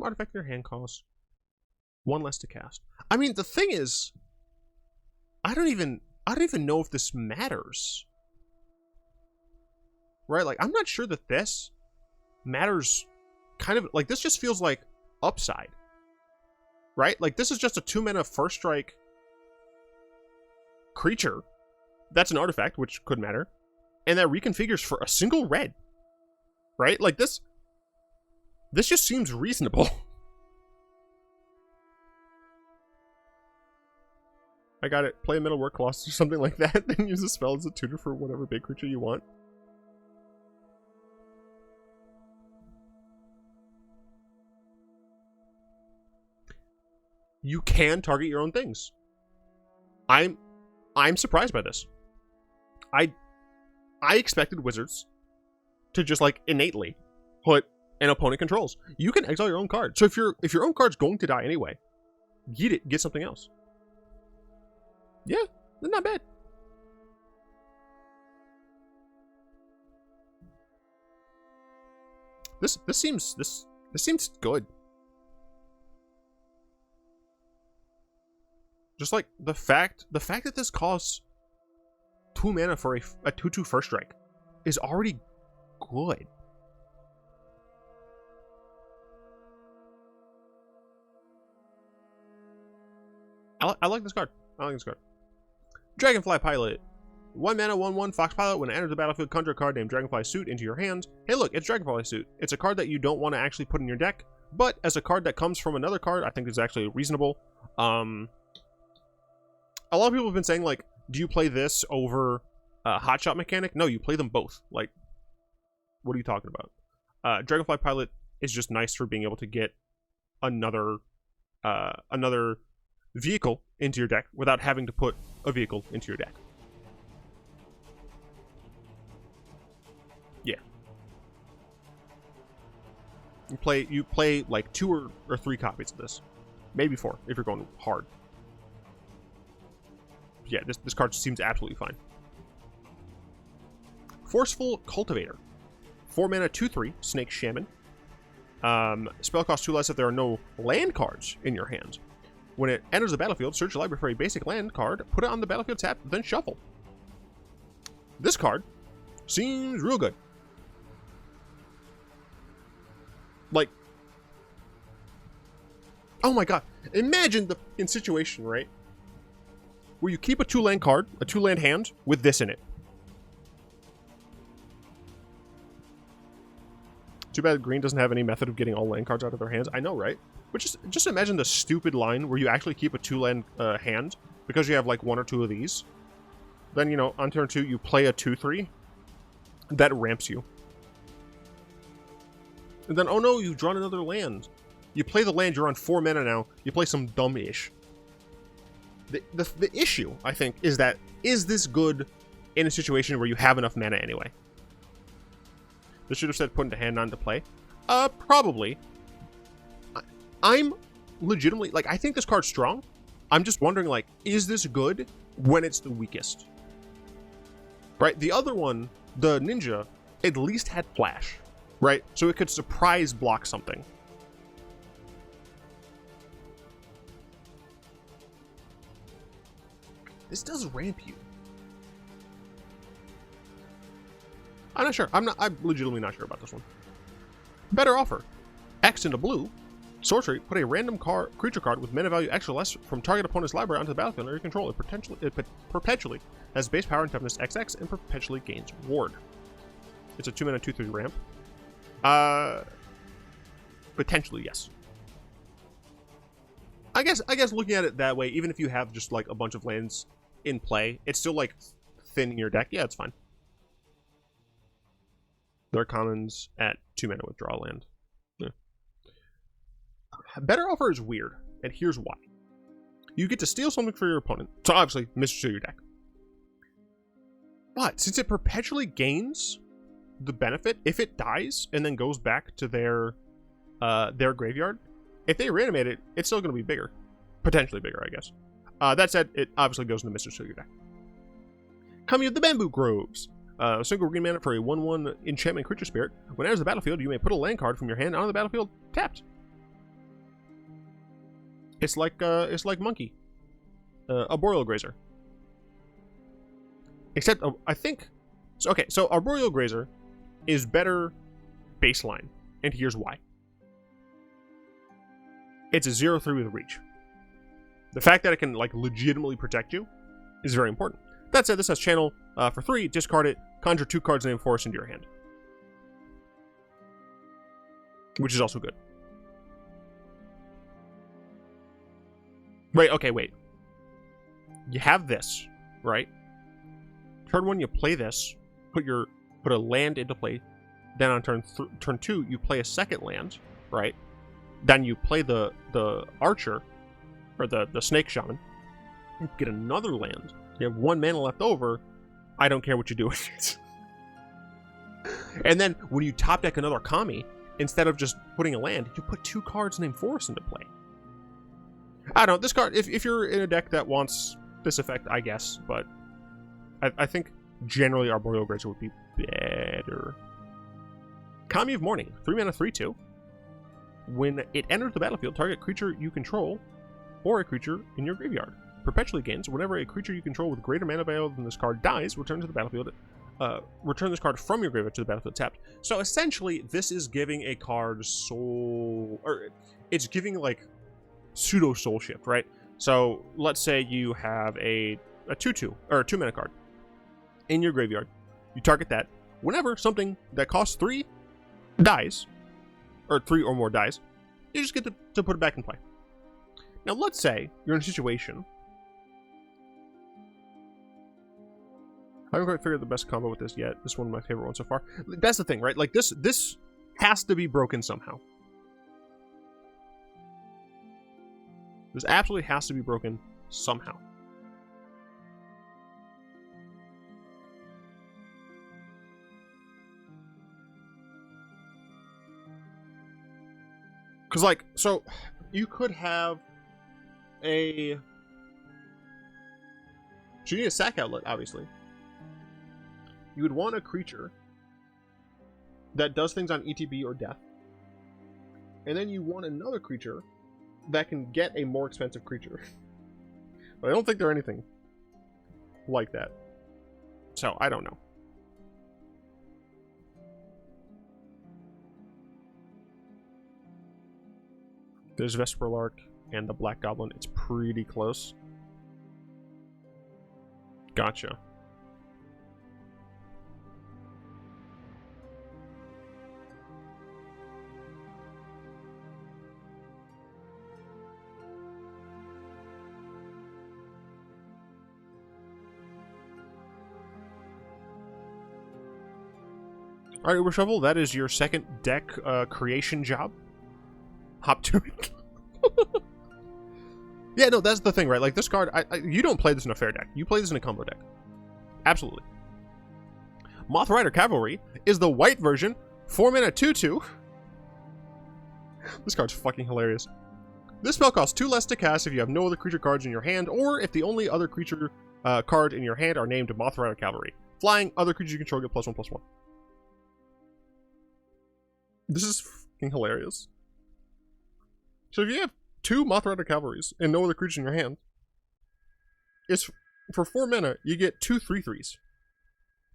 artifact in your hand costs 1 less to cast. I mean, the thing is, I don't even know if this matters. Right? Like, I'm not sure that this matters. Kind of like, this just feels like upside. Right? Like, this is just a 2-mana first strike creature. That's an artifact, which could matter. And that reconfigures for a single red. Right? Like, this just seems reasonable. I got it. Play a Metalwork Colossus or something like that, then use a spell as a tutor for whatever big creature you want. You can target your own things. I'm surprised by this. I expected Wizards to just like innately put an opponent controls. You can exile your own card. So if your own card's going to die anyway, get something else. Yeah, not bad. This seems good. Just like the fact that this costs 2 mana for a 2/2 first strike is already good. I like this card. I like this card. Dragonfly Pilot. 1 mana, 1/1 Fox Pilot. When it enters the battlefield, conjure a card named Dragonfly Suit into your hands. Hey look, it's Dragonfly Suit. It's a card that you don't want to actually put in your deck, but as a card that comes from another card, I think is actually reasonable. A lot of people have been saying, like, do you play this over Hotshot mechanic? No, you play them both. Like, what are you talking about? Dragonfly Pilot is just nice for being able to get another vehicle into your deck without having to put a vehicle into your deck. Yeah. You play like 2 or 3 copies of this. Maybe 4 if you're going hard. Yeah, this card seems absolutely fine. Forceful Cultivator. 4 mana, 2/3, Snake Shaman. Spell costs 2 less if there are no land cards in your hand. When it enters the battlefield, search your library for a basic land card, put it on the battlefield tab, then shuffle. This card seems real good. Like, oh my god, imagine the situation, right? Where you keep a 2-land card, a 2-land hand, with this in it. Too bad green doesn't have any method of getting all land cards out of their hands. I know, right? But just imagine the stupid line where you actually keep a 2-land hand because you have like 1 or 2 of these. Then, you know, on turn 2, you play a 2/3. That ramps you. And then, oh no, you've drawn another land. You play the land, you're on 4 mana now. You play some dumb-ish. The issue, I think, is that, is this good in a situation where you have enough mana anyway? This should have said put into hand, not into play. Probably. I'm legitimately, like, I think this card's strong. I'm just wondering, like, is this good when it's the weakest? Right? The other one, the ninja, at least had flash, right? So it could surprise block something. This does ramp you. I'm not sure. I'm legitimately not sure about this one. Better offer. X into blue. Sorcery. Put a random creature card with mana value extra less from target opponent's library onto the battlefield under your control. It perpetually has base power and toughness XX and perpetually gains ward. It's a 2 mana 2/3 ramp. Potentially, yes. I guess looking at it that way, even if you have just like a bunch of lands in play, it's still like thin in your deck. Yeah, it's fine. There are commons at 2 mana withdraw land. Yeah. Better offer is weird, and here's why. You get to steal something for your opponent, so obviously missteel your deck. But since it perpetually gains the benefit, if it dies and then goes back to their graveyard, If they reanimate it, it's still going to be bigger. Potentially bigger, I guess. That said, it obviously goes into Mr. Sugar deck. Coming of the Bamboo Groves. A single green mana for a 1/1 enchantment creature spirit. When it enters the battlefield, you may put a land card from your hand onto the battlefield tapped. It's like Monkey. Arboreal Grazer. Except, I think... So, okay, so Arboreal Grazer is better baseline. And here's why. It's a 0/3 with reach. The fact that it can, like, legitimately protect you is very important. That said, this has channel for 3, discard it, conjure 2 cards named Forest into your hand. Which is also good. Wait, okay, wait. You have this, right? Turn 1, you play this, put a land into play. Then on turn 2, you play a second land, right? Then you play the archer, or the snake shaman. You get another land. You have 1 mana left over. I don't care what you do with it. And then when you top deck another Kami, instead of just putting a land, you put 2 cards named Forest into play. I don't know, this card, if you're in a deck that wants this effect, I guess, but I think generally Arboreal Grazer would be better. Kami of Morning, 3 mana, 3/2. When it enters the battlefield, target creature you control or a creature in your graveyard perpetually gains. Whenever a creature you control with greater mana value than this card dies, return to the battlefield. Return this card from your graveyard to the battlefield tapped. So essentially, this is giving a card soul, or it's giving like pseudo soul shift, right? So let's say you have a 2/2 or a 2 mana card in your graveyard. You target that. Whenever something that costs 3 dies, or 3 or more dies, you just get to put it back in play. Now let's say you're in a situation. I haven't quite figured out the best combo with this yet. This is one of my favorite ones so far. That's the thing, right? Like this has to be broken somehow. This absolutely has to be broken somehow. Because, like, so you could have a... So you need a sack outlet, obviously. You would want a creature that does things on ETB or death. And then you want another creature that can get a more expensive creature. But I don't think they're anything like that. So, I don't know. There's Vesperlark and the Black Goblin. It's pretty close. Gotcha. Alright, Ubershovel, that is your second deck creation job. Hop to it. Yeah, no, that's the thing, right? Like, this card, you don't play this in a fair deck. You play this in a combo deck. Absolutely. Moth Rider Cavalry is the white version, 4 mana 2/2. This card's fucking hilarious. This spell costs 2 less to cast if you have no other creature cards in your hand, or if the only other creature card in your hand are named Moth Rider Cavalry. Flying, other creatures you control get +1/+1. This is fucking hilarious. So if you have 2 Moth Rider Cavalries and no other creatures in your hand, it's for 4 mana, you get 2 3/3s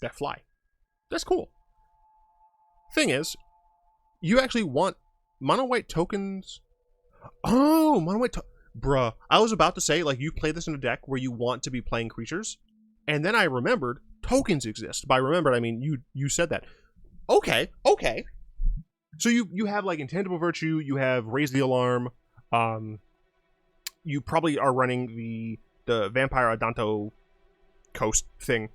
that fly. That's cool. Thing is, you actually want mono white tokens. Oh, mono white bruh. I was about to say, like, you play this in a deck where you want to be playing creatures, and then I remembered tokens exist. By remembered, I mean you said that. Okay. So you have, like, Intangible Virtue, you have Raise the Alarm, you probably are running the Vampire Adanto Coast thing.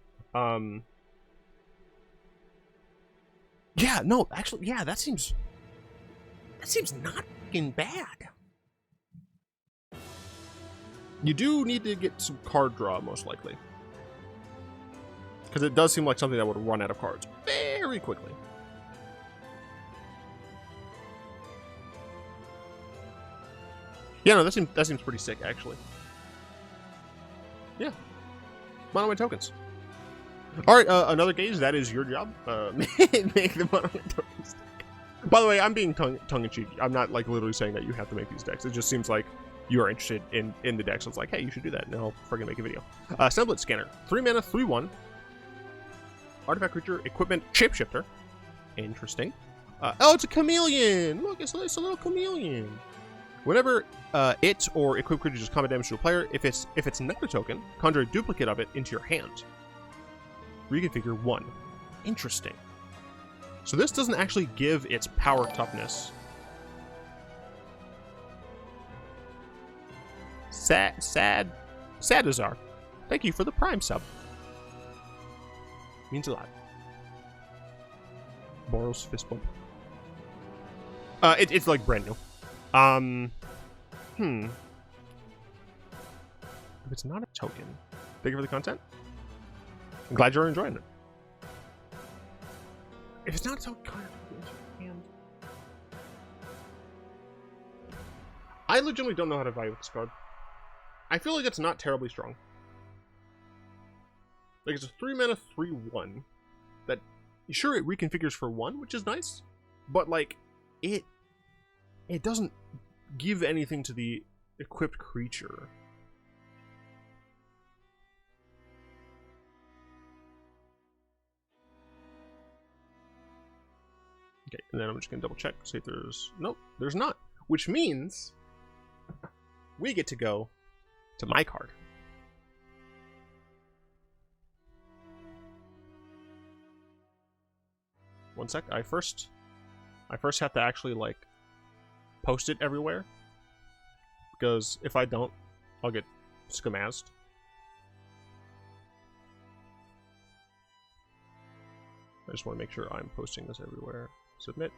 Yeah, no, actually, yeah, that seems not fucking bad. You do need to get some card draw, most likely. Because it does seem like something that would run out of cards very quickly. Yeah, no, that seems pretty sick, actually. Yeah. Mono-white tokens. Alright, another gauge, that is your job. Make the mono-white tokens deck. By the way, I'm being tongue-in-cheek. I'm not, like, literally saying that you have to make these decks. It just seems like you are interested in the deck, so it's like, hey, you should do that, and I'll friggin' make a video. Semblance Scanner. 3 mana, 3/1. Artifact creature, equipment, shapeshifter. Interesting. Oh, it's a chameleon! Look, it's a little chameleon. Whenever it or equipped creature does combat damage to a player, if it's not a token, conjure a duplicate of it into your hand. Reconfigure 1. Interesting. So this doesn't actually give its power toughness. Sadazar. Thank you for the Prime sub. Means a lot. Boros fist bump. It's like brand new. If it's not a token, thank you for the content. I'm glad you're enjoying it. If it's not a token, I legitimately don't know how to evaluate this card. I feel like it's not terribly strong. Like, it's a 3 mana 3/1 that, sure, it reconfigures for 1, which is nice, but like it doesn't give anything to the equipped creature. Okay, and then I'm just gonna double check, see if there's... Nope, there's not. Which means we get to go to my card. One sec, I first have to actually, like, post it everywhere. Because if I don't, I'll get skamazed. I just want to make sure I'm posting this everywhere. Submit.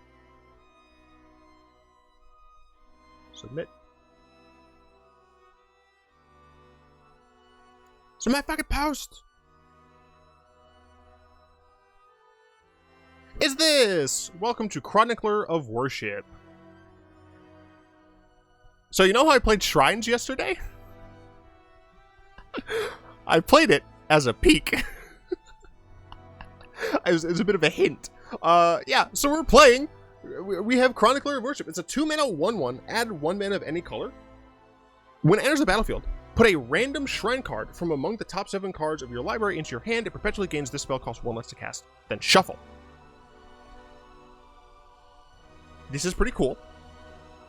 Submit. Submit fucking post! Is this? Welcome to Chronicler of Worship. So you know how I played Shrines yesterday? I played it as a peek. It was a bit of a hint. Yeah, so we're playing. We have Chronicler of Worship. It's a 2 mana 1/1. Add 1 mana of any color. When it enters the battlefield, put a random shrine card from among the top 7 cards of your library into your hand. It perpetually gains this spell, costs 1 less to cast. Then shuffle. This is pretty cool.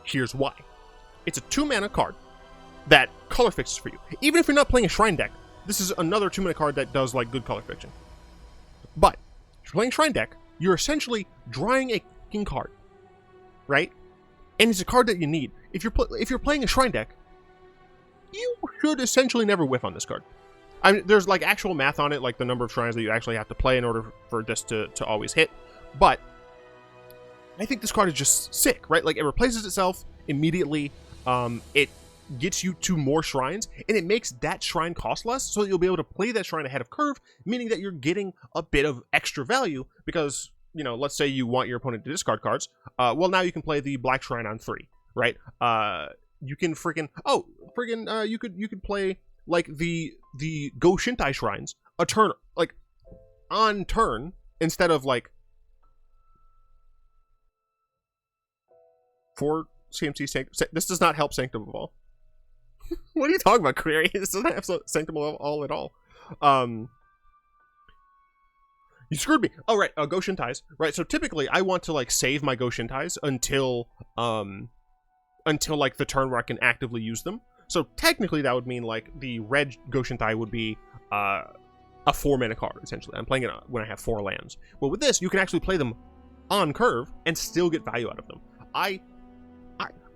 Here's why. It's a 2 mana card that color fixes for you. Even if you're not playing a shrine deck, this is another 2 mana card that does like good color fixing. But if you're playing shrine deck, you're essentially drawing a king card, right? And it's a card that you need. If you're playing a shrine deck, you should essentially never whiff on this card. I mean, there's like actual math on it, like the number of shrines that you actually have to play in order for this to always hit. But I think this card is just sick, right? Like, it replaces itself immediately. It gets you to more shrines, and it makes that shrine cost less, so that you'll be able to play that shrine ahead of curve, meaning that you're getting a bit of extra value, because, you know, let's say you want your opponent to discard cards. Well, now you can play the black shrine on 3, right? You can freaking... Oh, freaking, you could play, like, the Go Shintai shrines a turn, like, on turn, instead of, like, 4 CMC this does not help Sanctum of All. What are you talking about, Query? This doesn't have Sanctum of All at all. You screwed me. Oh, right, Go Shintais. Right, so typically I want to, like, save my Go Shintais until, like, the turn where I can actively use them. So technically that would mean, like, the red Go Shintai would be, a 4 mana card, essentially. I'm playing it when I have 4 lands. But with this, you can actually play them on curve and still get value out of them.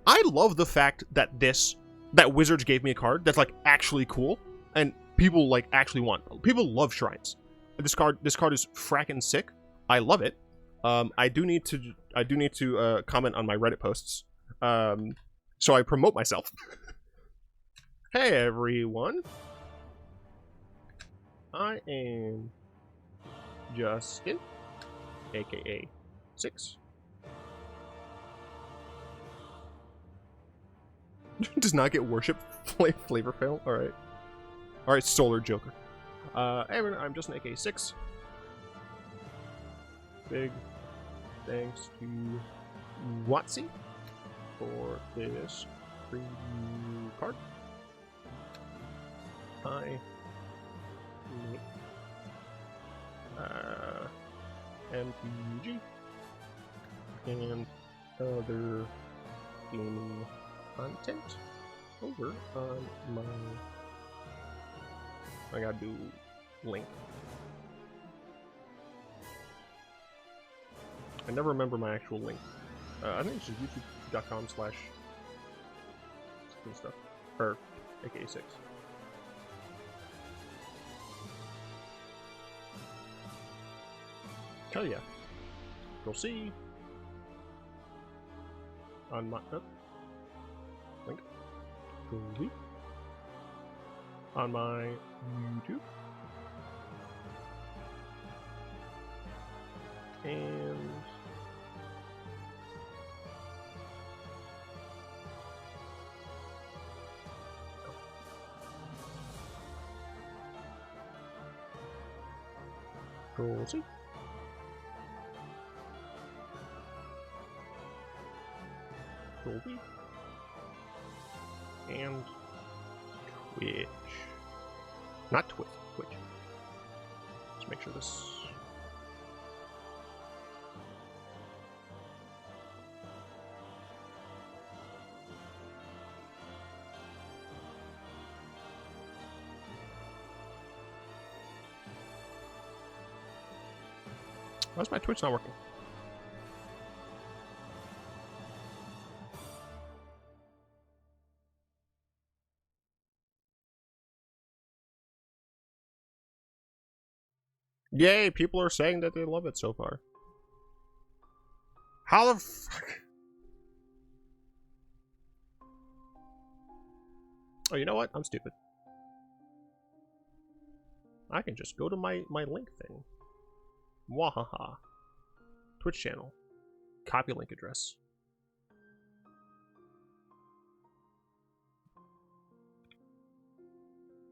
I love the fact that that Wizards gave me a card that's like actually cool and people like actually want. People love shrines. This card is frackin' sick. I love it. I do need to comment on my Reddit posts. So I promote myself. Hey everyone. I am Justin, aka 6. Does not get worship flavor fail. Alright. Alright, Solar Joker. Aaron, I'm just an AK6. Big thanks to Watsy for this preview card. Hi. MPG. And other gaming content over on my... I gotta do link. I never remember my actual link. I think it's just youtube.com/ stuff. Or AK6. Hell yeah. You'll see on my link. On my YouTube. And Control C. Control V. And Twitch. Not Twitch. Twitch. Let's make sure this. Why is my Twitch not working? Yay, people are saying that they love it so far. How the fuck? Oh, you know what? I'm stupid. I can just go to my link thing. Wahaha. Twitch channel. Copy link address.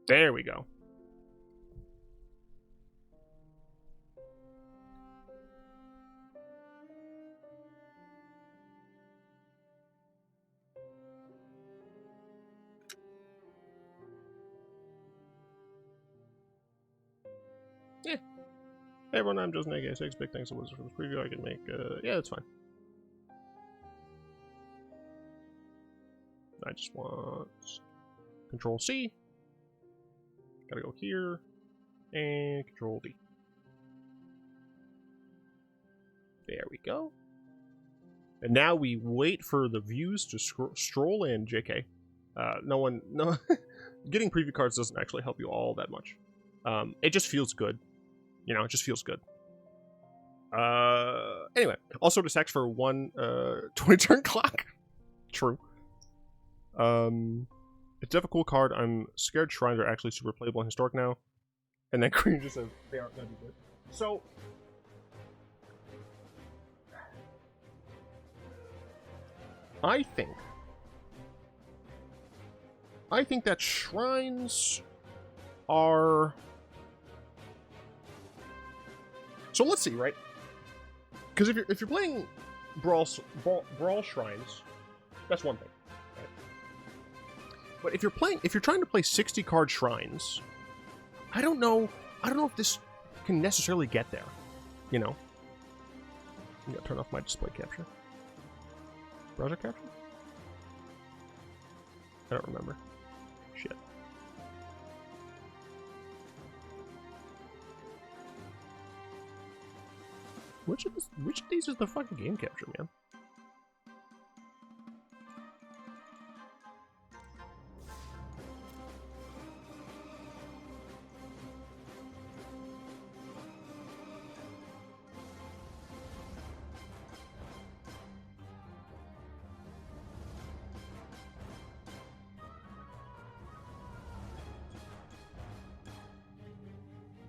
There we go. Yeah. Hey everyone, I'm just an AK6. Big thanks to Wizard for this preview. I can make, yeah, that's fine. I just want Control C. Gotta go here. And Control D. There we go. And now we wait for the views to stroll in, JK. No, getting preview cards doesn't actually help you all that much. It just feels good. You know, it just feels good. Anyway, also to sex for one 20-turn clock. True. It's a cool card. I'm scared shrines are actually super playable and historic now. And then Queen just says they aren't gonna be good. So I think that shrines are. So let's see, right? Because if you're playing brawl shrines, that's one thing, right? But if you're trying to play 60 card shrines, I don't know if this can necessarily get there. You know, I'm gonna turn off my display capture. Browser capture? I don't remember. Shit. Which of these is the fucking game capture, man?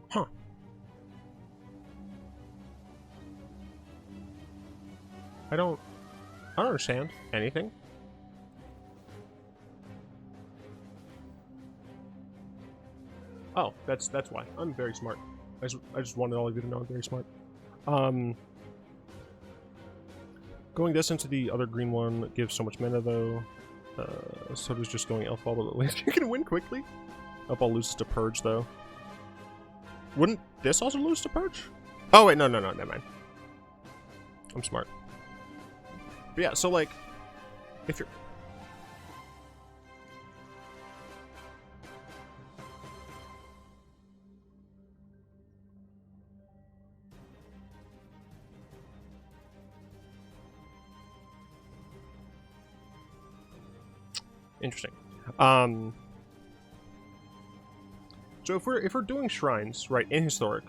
Huh. I don't understand anything. Oh, that's why. I'm very smart. I just wanted all of you to know I'm very smart. Going this into the other green one gives so much mana, though. So does just going Elf Ball to the least. You can win quickly. Elf Ball loses to Purge, though. Wouldn't this also lose to Purge? Oh, wait, no, never mind. I'm smart. But yeah, so, like, if you're... Interesting. So if we're doing shrines, right, in historic,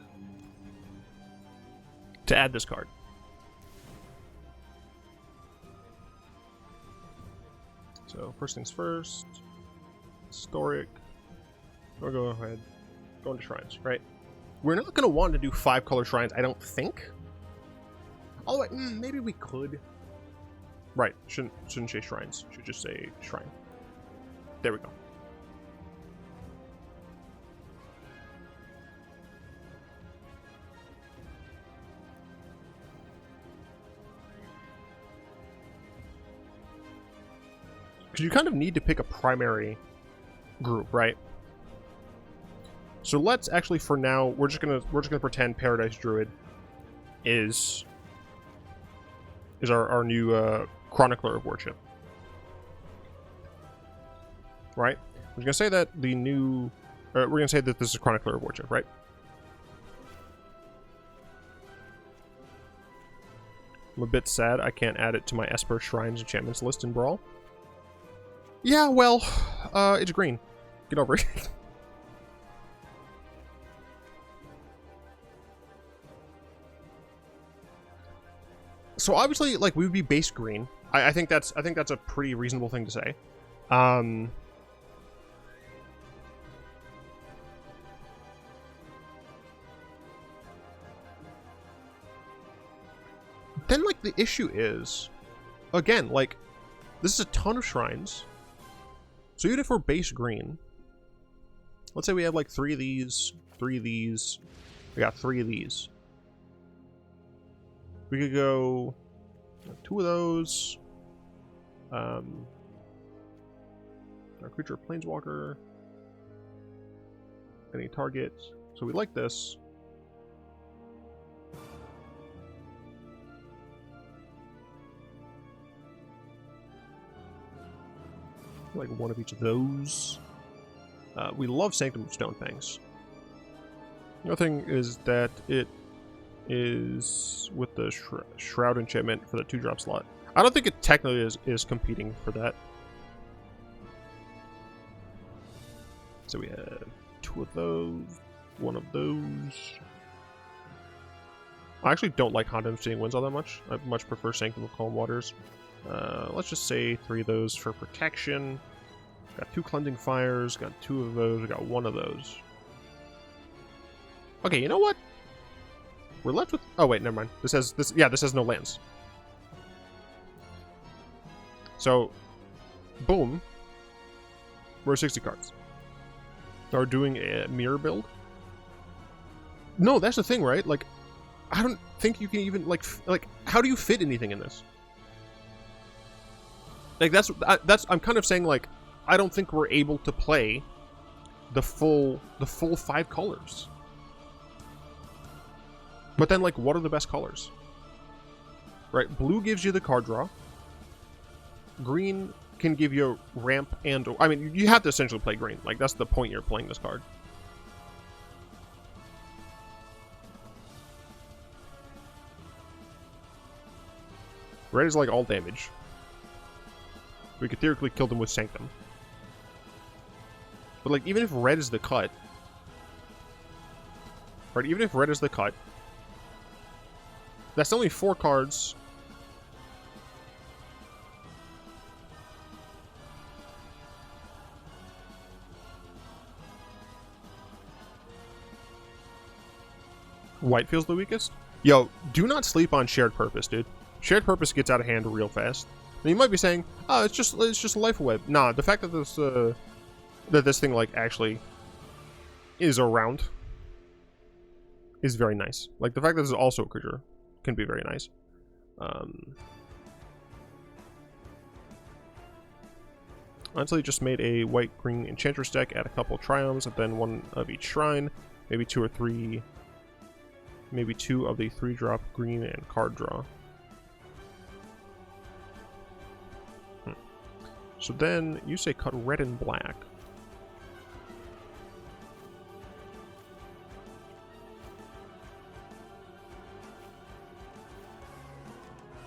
to add this card. So first things first, historic. We'll go ahead, go into shrines, right? We're not going to want to do 5-color shrines, I don't think. Although, maybe we could. Right, shouldn't say shrines. Should just say shrine. There we go. Because you kind of need to pick a primary group, right? So let's actually, for now, we're just gonna pretend Paradise Druid is our new Chronicler of Worship. Right? We're gonna say that the new... we're gonna say that this is Chronicler of Worship, right? I'm a bit sad I can't add it to my Esper Shrines Enchantments list in Brawl. Yeah, well, it's green. Get over it. So obviously, like, we would be base green. I think that's a pretty reasonable thing to say. Then, like, the issue is, again, like, this is a ton of shrines. So even if we're base green, let's say we have like 3 of these, 3 of these, we got 3 of these. We could go 2 of those. Our creature planeswalker. Any target. So we like this. Like 1 of each of those. We love Sanctum of Stonefangs. The other thing is that it is with the Shroud enchantment for the 2-drop slot. I don't think it technically is competing for that. So we have 2 of those, 1 of those. I actually don't like Honda Seeing Winds all that much. I much prefer Sanctum of Calm Waters. Let's just say 3 of those for protection. Got 2 Cleansing Fires, got 2 of those, we got 1 of those. Okay, you know what? We're left with... Oh, wait, never mind. This has no lands. So, boom. We're 60 cards. Are doing a mirror build? No, that's the thing, right? Like, I don't think you can even, like, how do you fit anything in this? Like, I'm kind of saying, like, I don't think we're able to play the full 5 colors. But then, like, what are the best colors? Right, blue gives you the card draw. Green can give you a ramp and... I mean, you have to essentially play green. Like, that's the point you're playing this card. Red is, like, all damage. We could theoretically kill them with Sanctum. But, like, even if red is the cut... Right, even if red is the cut... That's only 4 cards. White feels the weakest? Yo, do not sleep on Shared Purpose, dude. Shared Purpose gets out of hand real fast. And you might be saying, oh, it's just a life web. Nah, the fact that this thing, like, actually is around is very nice. Like, the fact that this is also a creature can be very nice. Honestly, just made a white-green Enchantress deck, add a couple Triumphs, and then one of each shrine, maybe 2 or 3, maybe 2 of the 3-drop green and card draw. So then, you say cut red and black.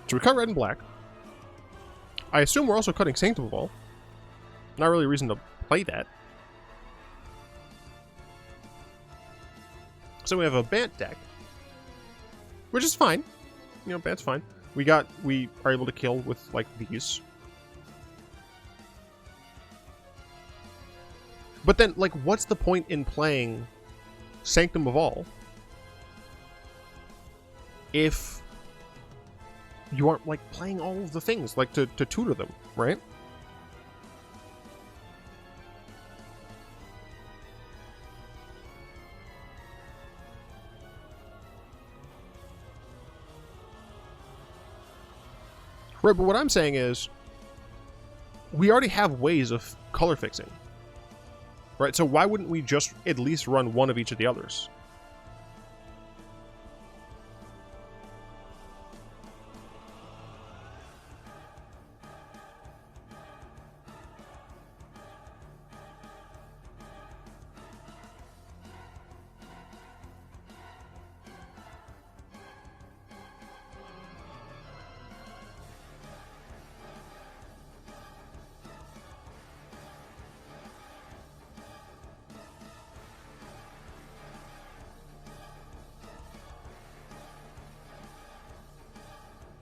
So we cut red and black. I assume we're also cutting Sanctum of All. Not really a reason to play that. So we have a Bant deck, which is fine. You know, Bant's fine. We are able to kill with, like, these. But then, like, what's the point in playing Sanctum of All if you aren't, like, playing all of the things, like, to tutor them, right? Right, but what I'm saying is, we already have ways of color fixing. Right, so why wouldn't we just at least run one of each of the others?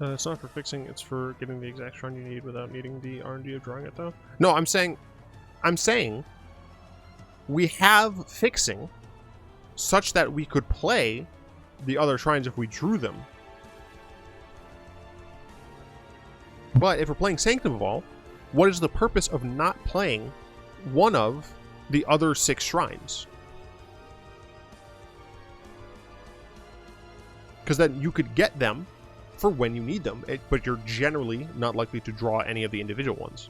It's not for fixing, it's for getting the exact shrine you need without needing the RNG of drawing it, though. No, I'm saying we have fixing such that we could play the other shrines if we drew them. But if we're playing Sanctum of All, what is the purpose of not playing one of the other 6 shrines? Because then you could get them for when you need them, but you're generally not likely to draw any of the individual ones.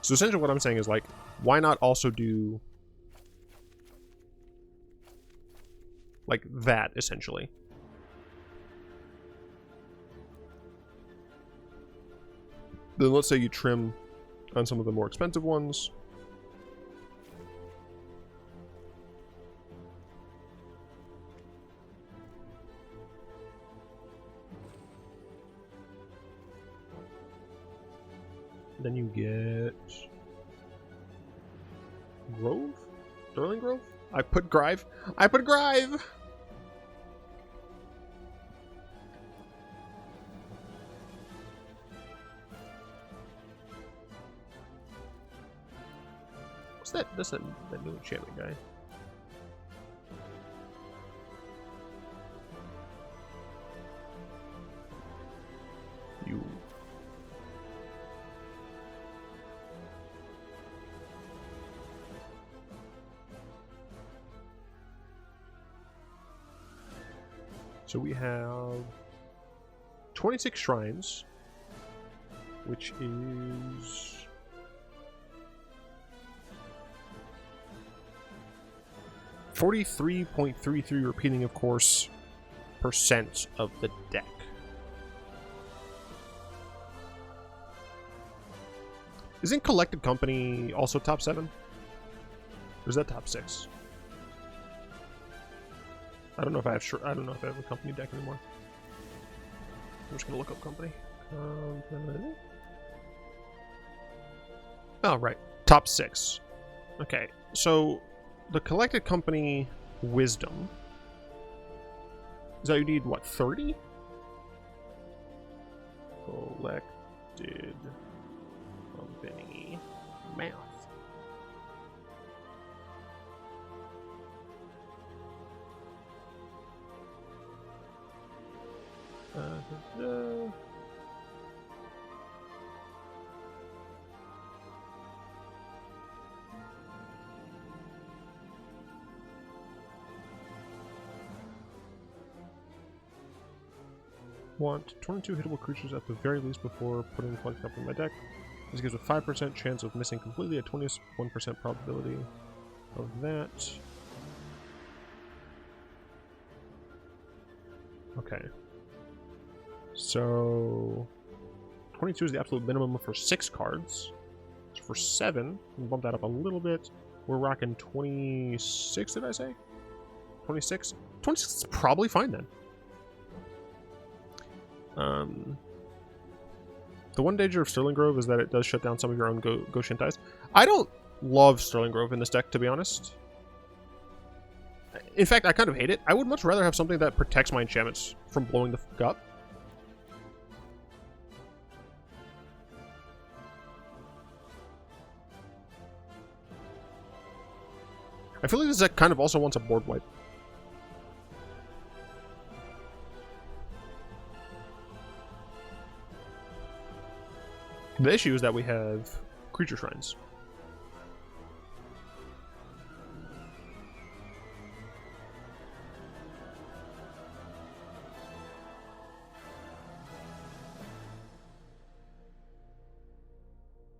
So essentially what I'm saying is, like, why not also do like that, essentially? Then let's say you trim on some of the more expensive ones. Then you get Grove? Sterling Grove? I put Grive. I put Grive! What's that? That's that new enchantment guy. You. So we have 26 shrines, which is 43.33 repeating, of course, percent of the deck. Isn't Collected Company also top 7? Or is that top 6? I don't know if I have I don't know if I have a company deck anymore. I'm just gonna look up company. Oh, right. Top 6. Okay, so the Collected Company Wisdom. Is that you need, what, 30? Collected Company Math. want 22 hittable creatures at the very least before putting collecting up in my deck. This gives a 5% chance of missing completely, a 21% probability of that. Okay. So 22 is the absolute minimum for 6 cards. So for 7, we'll bump that up a little bit. We're rocking 26, did I say? 26? 26 is probably fine then. The one danger of Sterling Grove is that it does shut down some of your own Goshintais. I don't love Sterling Grove in this deck, to be honest. In fact, I kind of hate it. I would much rather have something that protects my enchantments from blowing the fuck up. I feel like this deck kind of also wants a board wipe. The issue is that we have creature shrines.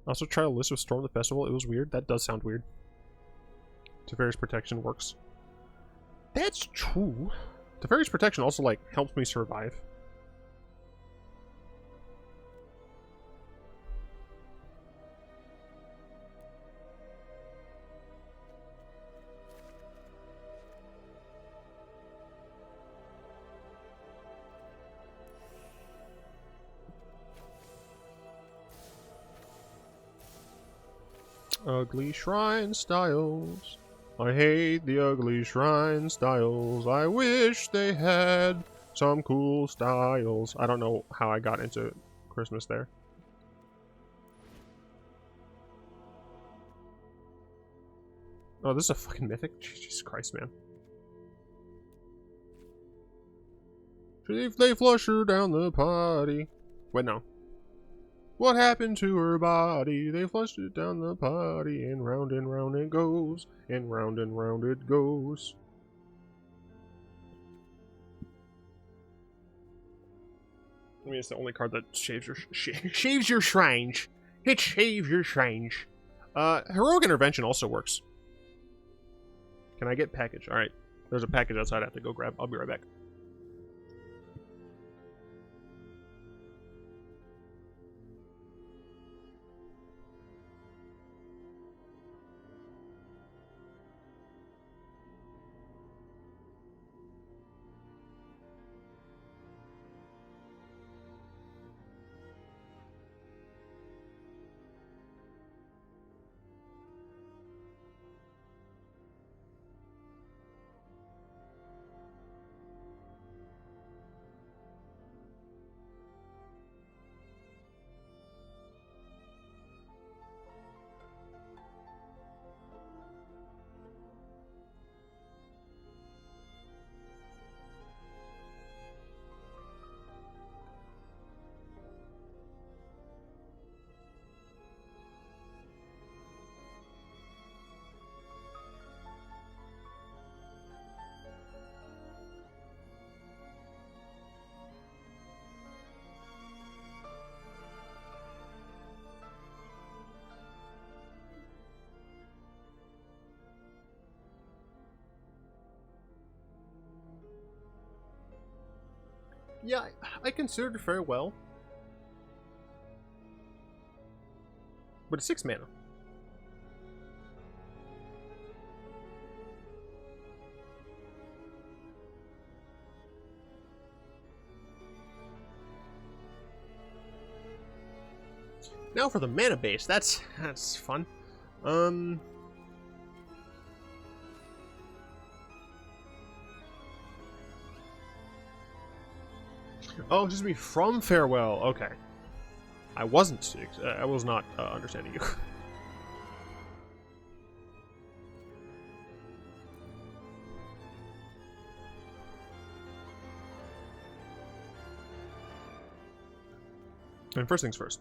Also try a list with Storm the Festival. It was weird. That does sound weird. Teferi's Protection works. That's true. Teferi's Protection also, like, helps me survive. Ugly shrine styles. I hate the ugly shrine styles. I wish they had some cool styles. I don't know how I got into Christmas there. Oh, this is a fucking mythic? Jesus Christ, man. They flush her down the potty. Wait, no. What happened to her body? They flushed it down the potty, and round it goes, and round it goes. I mean, it's the only card that shaves your shaves your shrines. It shaves your shrines. Heroic Intervention also works. Can I get package? All right, there's a package outside I have to go grab. I'll be right back. Yeah, I considered it very well. But it's 6 mana. Now for the mana base. That's fun. Oh, just be from Farewell. Okay. I wasn't. I was not understanding you. And first things first.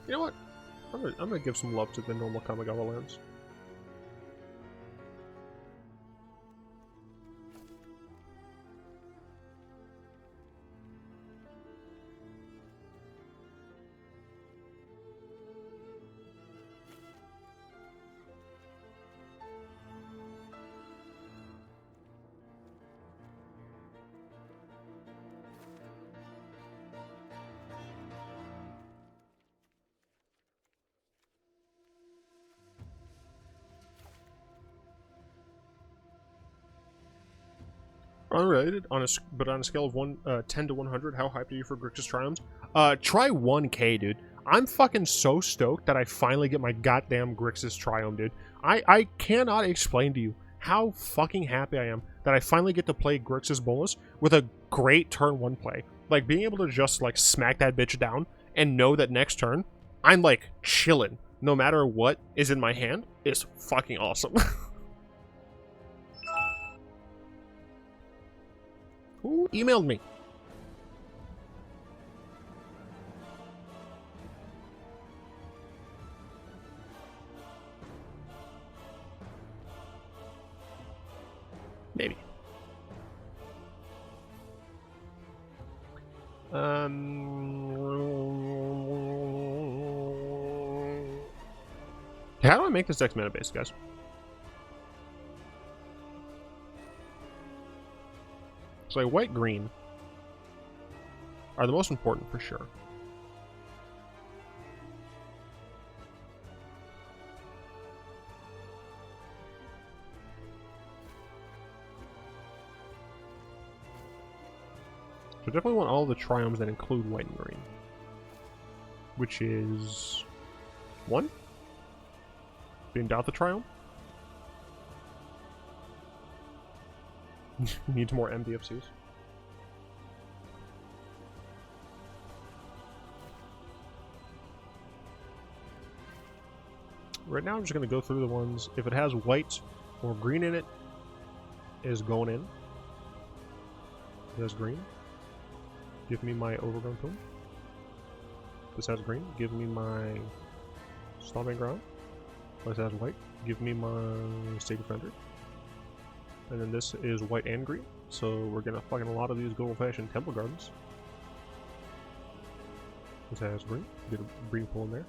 You know what? I'm gonna gonna give some love to the normal Kamigawa lands. Unrelated, but on a scale of 10 to 100, how hyped are you for Grixis Triumphs? Try 1K, dude. I'm fucking so stoked that I finally get my goddamn Grixis Triumph, dude. I cannot explain to you how fucking happy I am that I finally get to play Grixis Bolas with a great turn 1 play. Like, being able to just, like, smack that bitch down and know that next turn, I'm, like, chilling. No matter what is in my hand is fucking awesome. Who emailed me? Maybe. How do I make this deck's mana base, guys? So like white, green are the most important for sure. So I definitely want all the triumphs that include white and green. Which is 1. Being doubt the triumph. Needs more MDFCs. Right now I'm just going to go through the ones. If it has white or green in it, is going in. It has green. Give me my Overgrown Tomb. This has green. Give me my Stomping Ground. This has white. Give me my State Defender. And then this is white and green. So we're gonna fucking a lot of these good old-fashioned Temple Gardens. This has green. Get a green pull in there.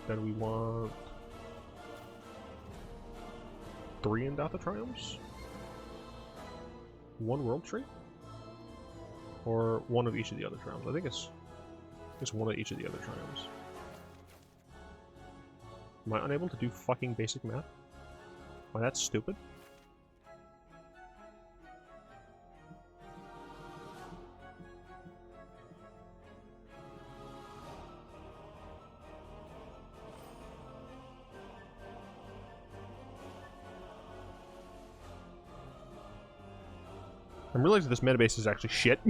Then we want 3 Endotha Triumphs. 1 World Tree. Or 1 of each of the other triumphs. I think it's 1 of each of the other triumphs. Am I unable to do fucking basic math? Why, that's stupid. I'm realizing this metabase is actually shit.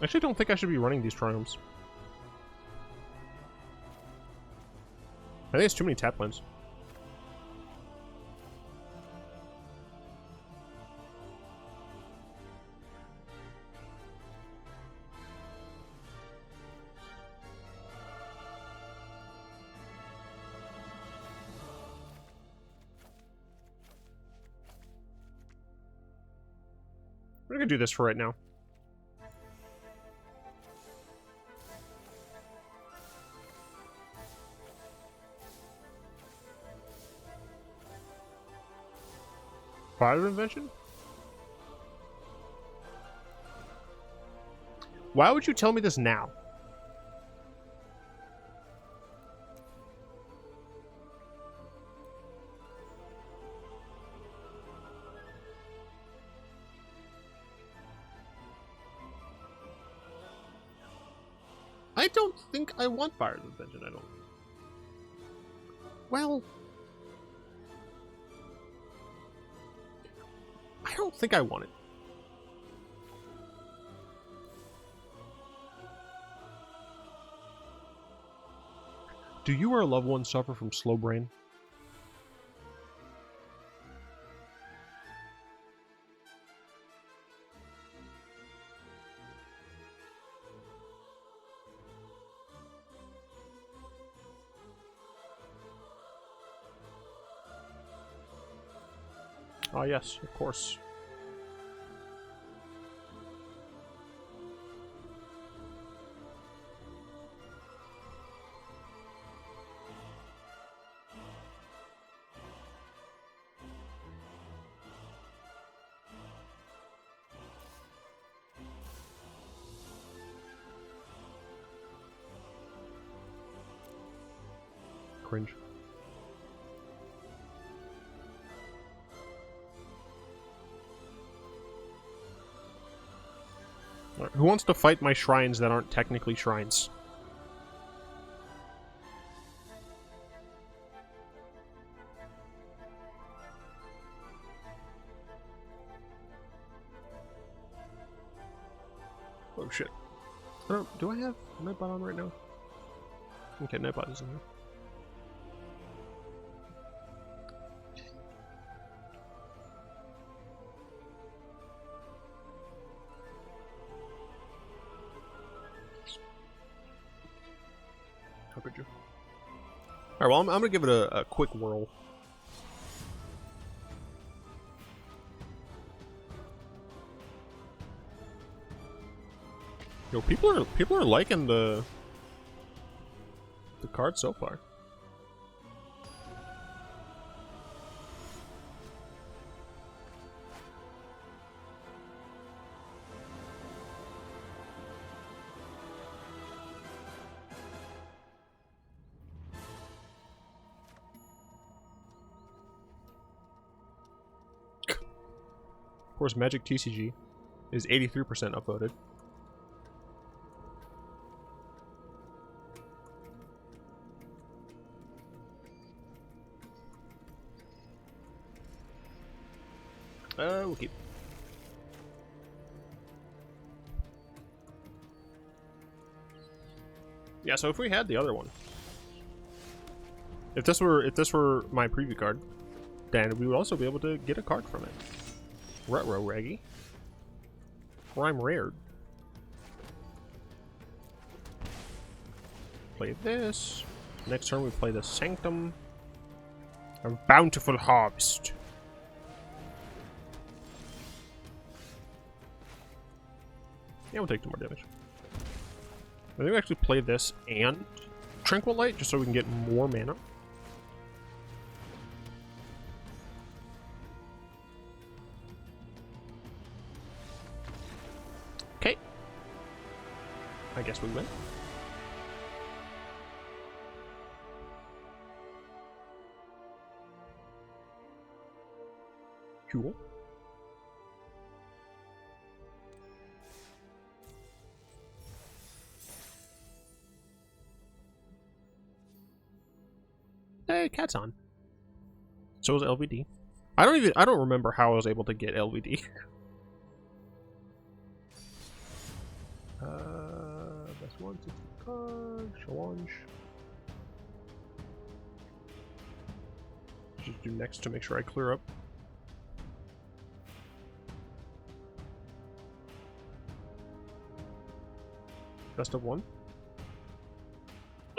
I actually don't think I should be running these triumphs. I think it's too many tap lands. We're gonna do this for right now. Fire invention? Why would you tell me this now? I don't think I want Fire's Invention, I don't. Well, I don't think I want it. Do you or a loved one suffer from slow brain? Oh, yes, of course. Cringe. Right, who wants to fight my shrines that aren't technically shrines? Oh shit. Do I have Nightbot on right now? Okay, Nightbot is in here. How could you? Alright, well, I'm gonna give it a quick whirl. Yo, people are liking the card so far. Of course, Magic TCG is 83% upvoted. We'll keep. Yeah, so if we had the other one, if this were my preview card, then we would also be able to get a card from it. Retro Raggy. Prime Rare. Play this. Next turn we play the Sanctum. A Bountiful Harvest. Yeah, we'll take 2 more damage. I think we actually play this and Tranquil Light just so we can get more mana. Okay. I guess we win. Cool. Hey, cat's on. So is LVD. I don't remember how I was able to get LVD. That's 160 cards. Challenge. Just do next to make sure I clear up. Best of 1.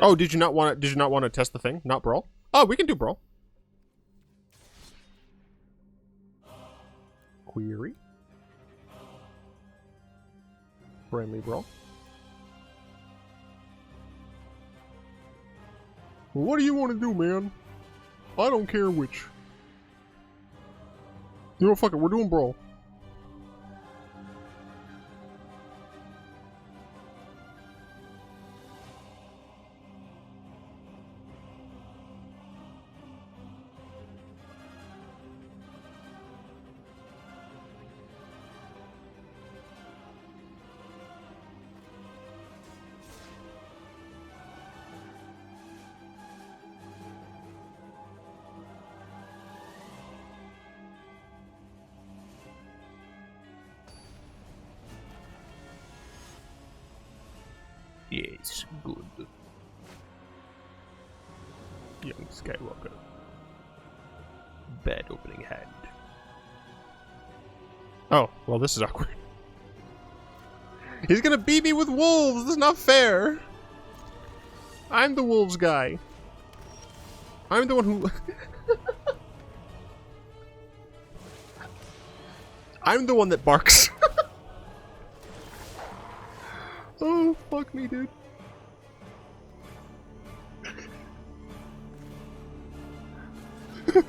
Oh, did you not want to test the thing? Not brawl? Oh, we can do brawl. Query. Friendly brawl. Well, what do you want to do, man? I don't care which. You know, fuck it, we're doing brawl. Yes, good. Young Skywalker. Bad opening hand. Oh, well, this is awkward. He's gonna beat me with wolves! This is not fair! I'm the wolves guy. I'm the one who... I'm the one that barks. Oh, fuck me, dude. I'm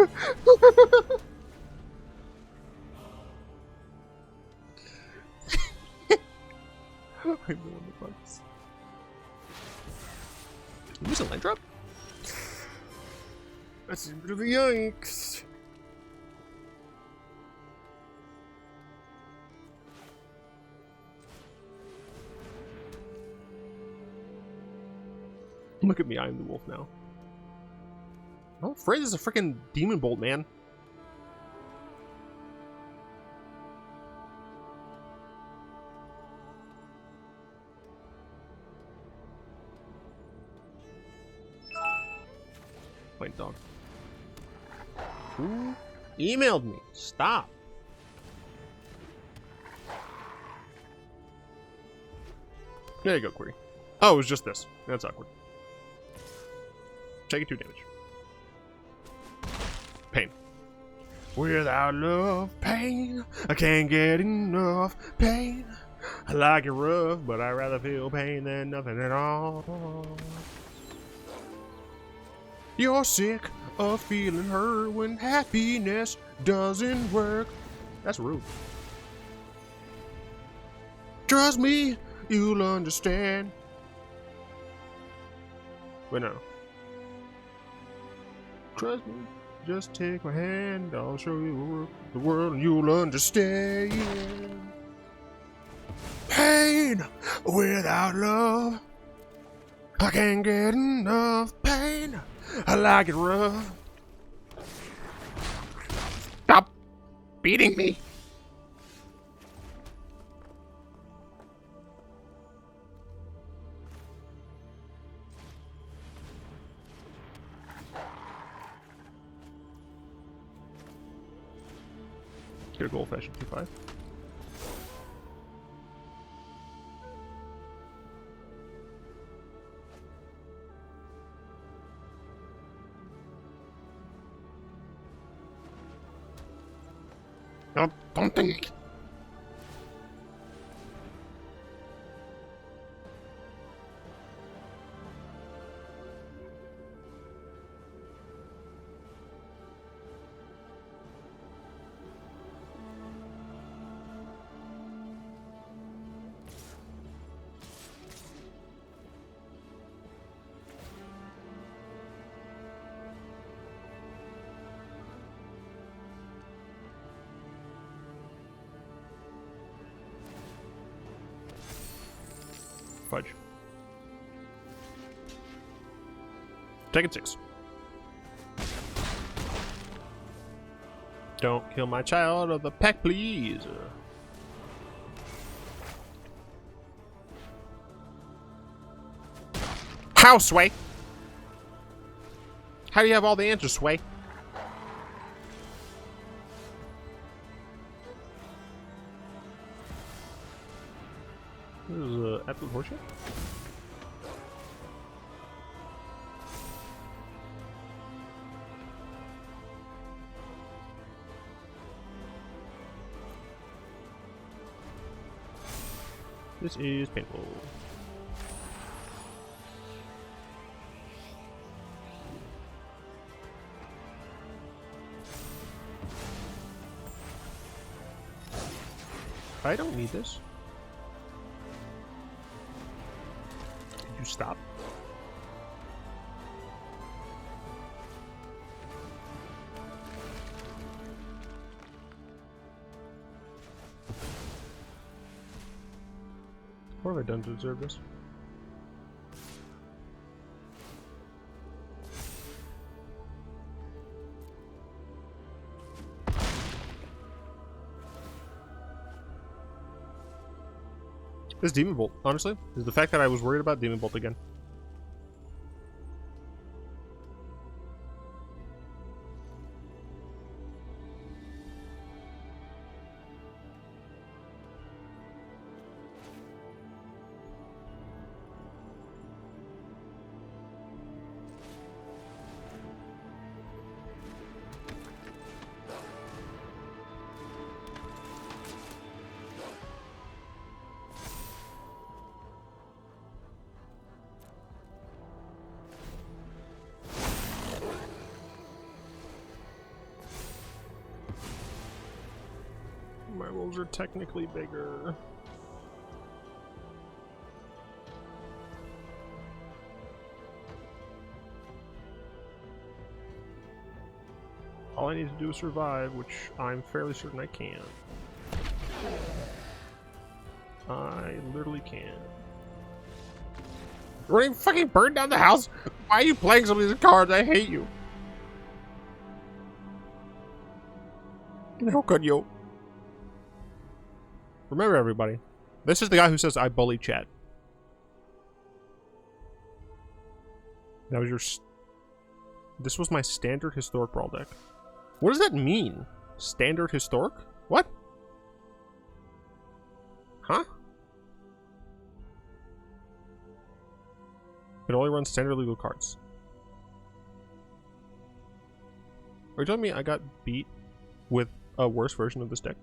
the one that barks. Use a land drop? That's a bit of a yikes. Look at me, I'm the wolf now. I'm afraid there's a freaking demon bolt, man. Plain dog. Who emailed me? Stop. There you go, Query. Oh, it was just this. That's awkward. Taking 2 damage. Pain. Without love, pain. I can't get enough pain. I like it rough, but I'd rather feel pain than nothing at all. You're sick of feeling hurt when happiness doesn't work. That's rude. Trust me, you'll understand. Wait, no. Trust me, just take my hand. I'll show you the world and you'll understand. Pain without love. I can't get enough pain. I like it rough. Stop beating me. Get a gold fashion 2-5. No, don't think. Fudge. Taking 6. Don't kill my child of the pack, please. How, Sway? How do you have all the answers, Sway? This is Untitled Worship. This is painful. I don't need this. Did you stop? What have I done to deserve this? This Demon Bolt, honestly, is the fact that I was worried about Demon Bolt again. wolves are technically bigger. All I need to do is survive, which I'm fairly certain I can. I literally can. You're ready to fucking burn down the house? Why are you playing some of these cards? I hate you. How could you? Remember, everybody, this is the guy who says I bully chat. That was your... This was my standard historic brawl deck. What does that mean? Standard historic? What? Huh? It only runs standard legal cards. Are you telling me I got beat with a worse version of this deck?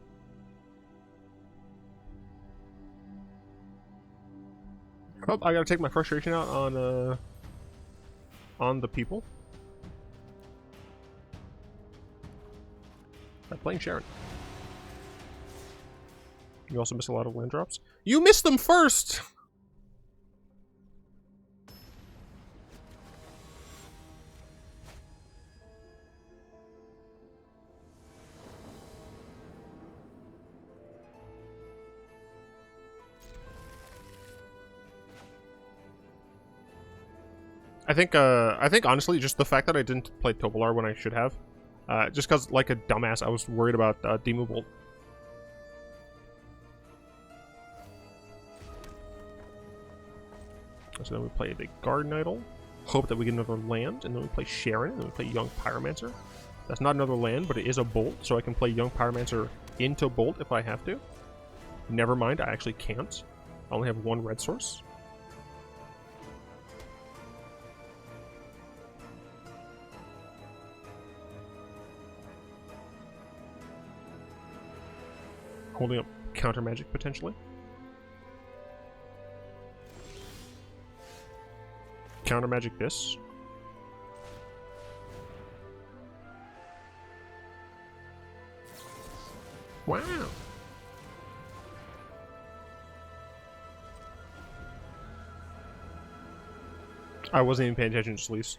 Oh, I gotta take my frustration out on the people. By playing Sharon. You also miss a lot of land drops. You missed them first! I think honestly, just the fact that I didn't play Tovolar when I should have, just because, like a dumbass, I was worried about Demon Bolt. So then we play the Garden Idol, hope that we get another land, and then we play Sharon, and then we play Young Pyromancer. That's not another land, but it is a Bolt, so I can play Young Pyromancer into Bolt if I have to. Never mind, I actually can't. I only have one red source. Holding up counter magic potentially. Counter magic this. Wow. I wasn't even paying attention to Sleece.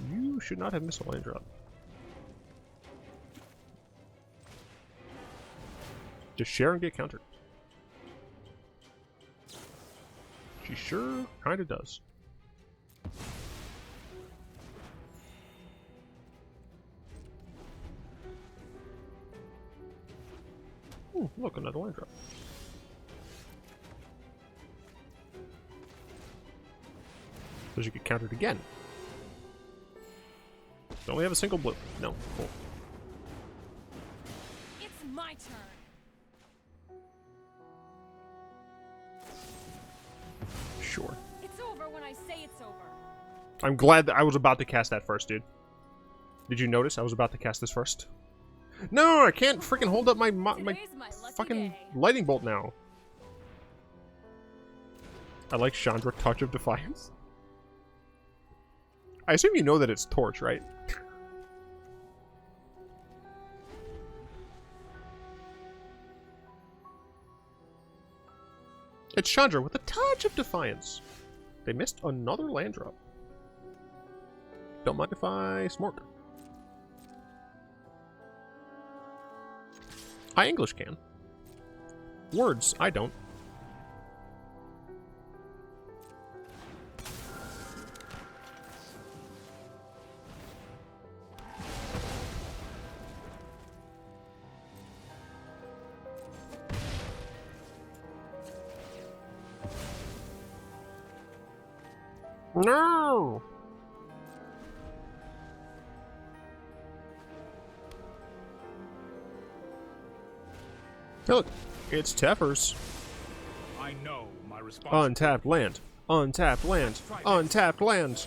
You should not have missed a land drop. Does Sharon get countered? She sure kinda does. Ooh, look, another land drop. So she get countered again. Don't we have a single blue? No. Cool. It's my turn. Sure. It's over when I say it's over. I'm glad that I was about to cast that first, dude. Did you notice I was about to cast this first? No, I can't freaking hold up my fucking lightning bolt now. I like Chandra Touch of Defiance. I assume you know that it's Torch, right? It's Chandra with a touch of Defiance. They missed another land drop. Don't mind if I smork. I English can. Words, I don't. No! Look, it's Teffers. I know my responsibility. Untapped land. Untapped land. Untapped land.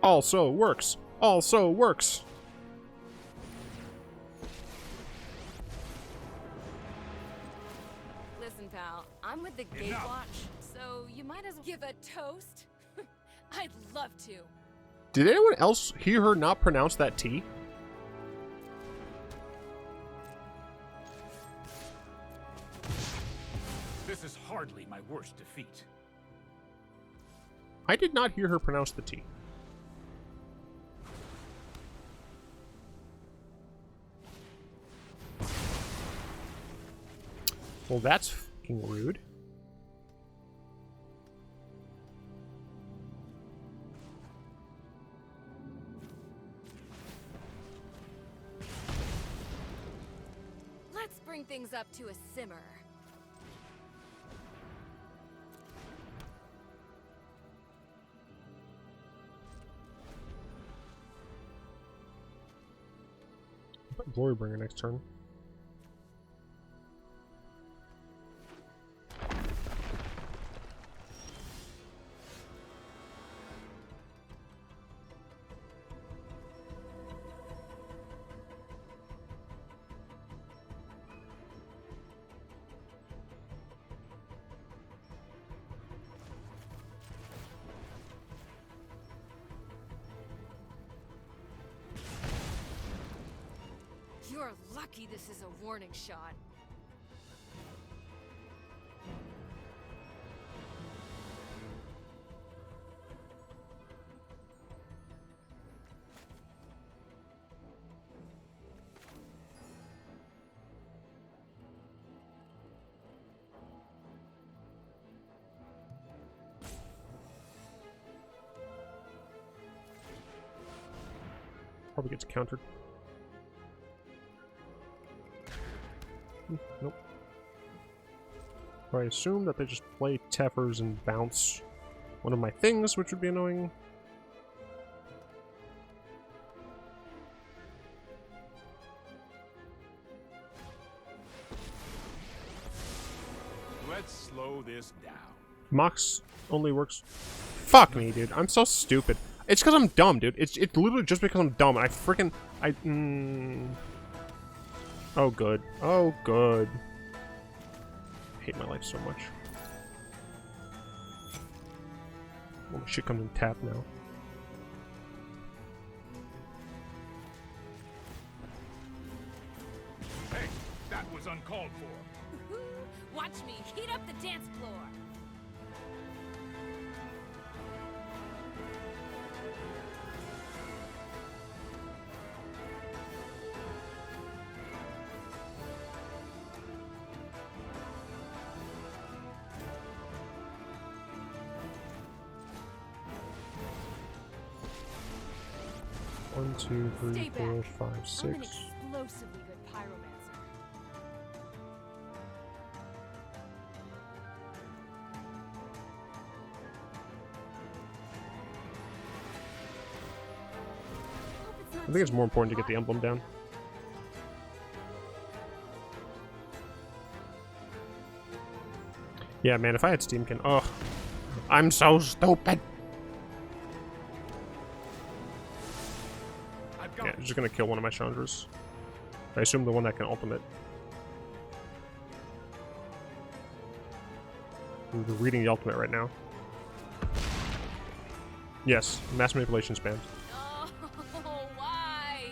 Also works. Also works. Listen, pal, I'm with the Enough. Gatewatch, so So you might as well give a toast. I'd love to. Did anyone else hear her not pronounce that T? This is hardly my worst defeat. I did not hear her pronounce the T. Well, that's fucking rude. Let's bring things up to a simmer. Glorybringer next turn. You're lucky this is a warning shot. Probably gets countered. Nope. I assume that they just play Teffers and bounce one of my things, which would be annoying. Let's slow this down. Mox only works. Fuck me, dude. I'm so stupid. It's because I'm dumb, dude. It's literally just because I'm dumb. I freaking Oh, good. Oh, good. I hate my life so much. Well, my shit comes in tap now. Hey, that was uncalled for. Watch me heat up the dance floor. One, two, three, Stay 4, back. 5, I'm an 6. explosively good pyromancer. I think it's more important to get the emblem down. Yeah, man, if I had Steamkin, oh, I'm so stupid. Yeah, I'm just gonna kill one of my Chandras. I assume the one that can ultimate. We're reading the ultimate right now. Yes, mass manipulation spam. Oh, why?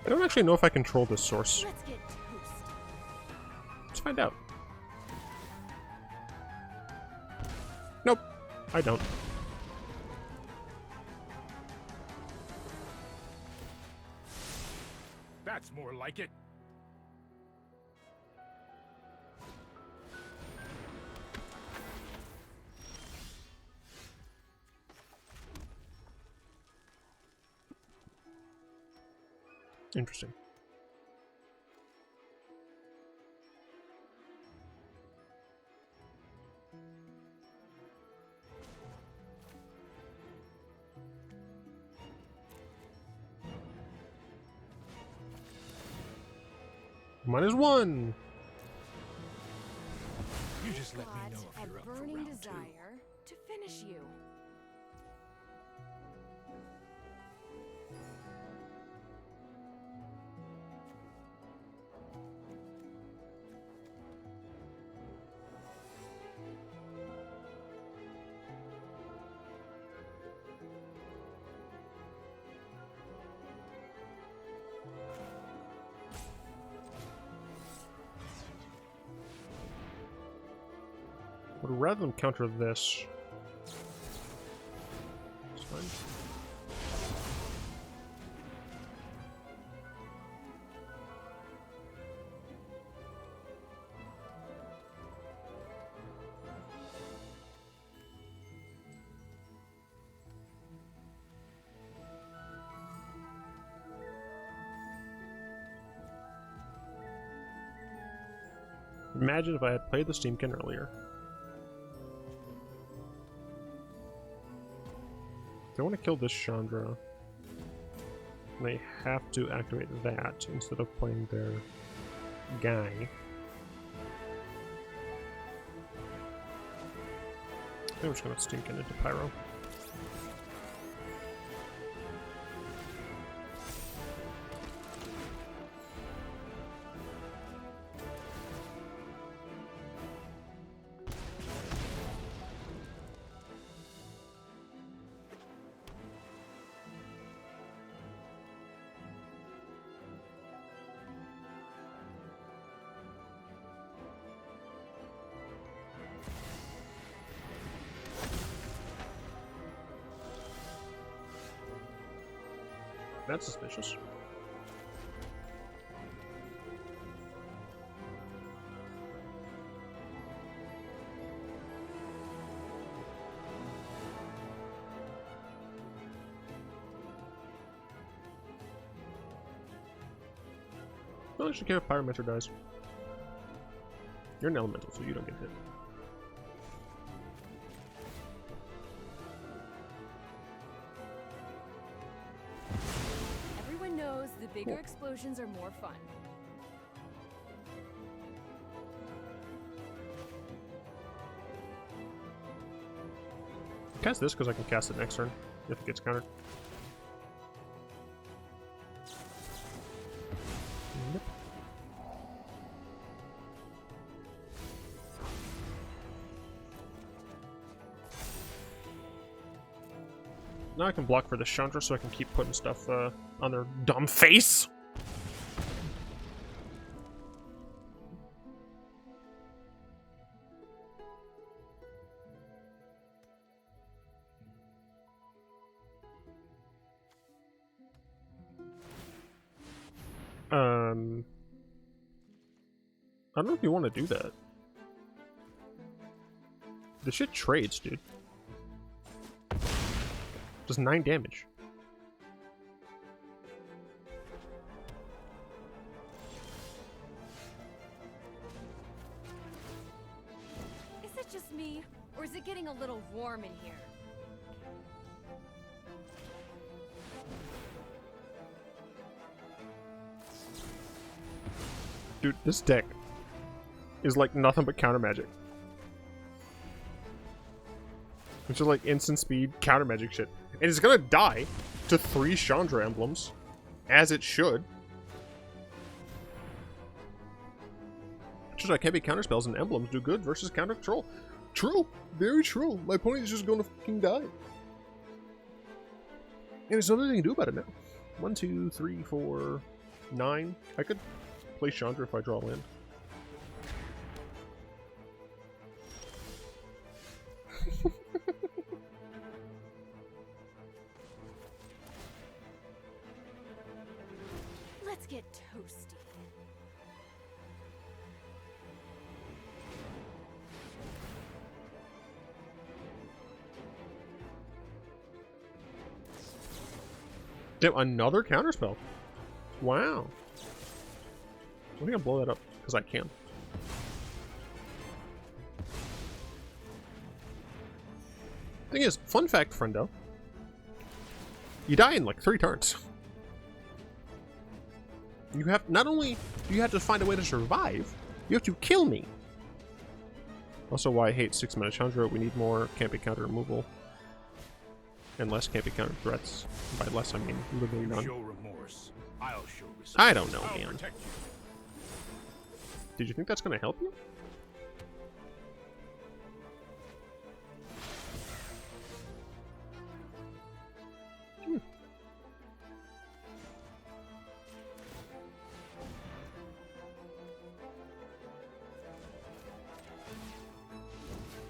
I don't actually know if I control this source. Let's get toast. I don't. That's more like it. Interesting. -1. You just let me Got know if a you're up for burning round 2. desire to finish you. But rather than counter this, it's fine. Imagine if I had played the Steamkin earlier. I want to kill this Chandra, and I have to activate that instead of playing their guy. I think we're just going to Steamkin into Pyro. That's suspicious. Well, I should care if Pyromancer dies. You're an elemental, so you don't get hit. Everyone knows the bigger explosions are more fun. Cast this because I can cast it next turn if it gets countered. Yep. Now I can block for the Chandra so I can keep putting stuff on their dumb face. I don't know if you want to do that. The shit trades, dude. Does 9 damage. Is it just me, or is it getting a little warm in here? Dude, this deck is like nothing but counter magic. It's just like instant speed counter magic shit. And it's gonna die to 3 Chandra emblems, as it should. Just like heavy counter spells and emblems do good versus counter control. True, very true. My opponent is just gonna fucking die. And there's nothing you can do about it now. 1, 2, 3, 4, 9. I could play Chandra if I draw land. get toasty. Damn, another counterspell. Wow. I'm gonna blow that up because I can. Thing is, fun fact, friendo. You die in like 3 turns. You have not only do you have to find a way to survive, you have to kill me. Also, why I hate 6-mana Chandra. We need more camping counter removal and less camping counter threats. By less, I mean literally none. Show remorse. I'll show respect. I don't know, I'll man. protect you. Did you think that's going to help you?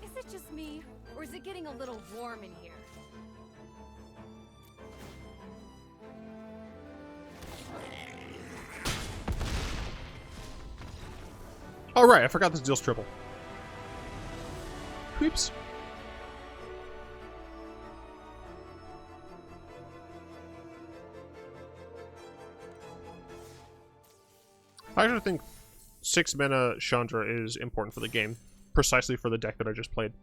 Is it just me, or is it getting a little warm in here? Oh, right, I forgot this deals triple. Whoops. I actually think 6-mana Chandra is important for the game, precisely for the deck that I just played.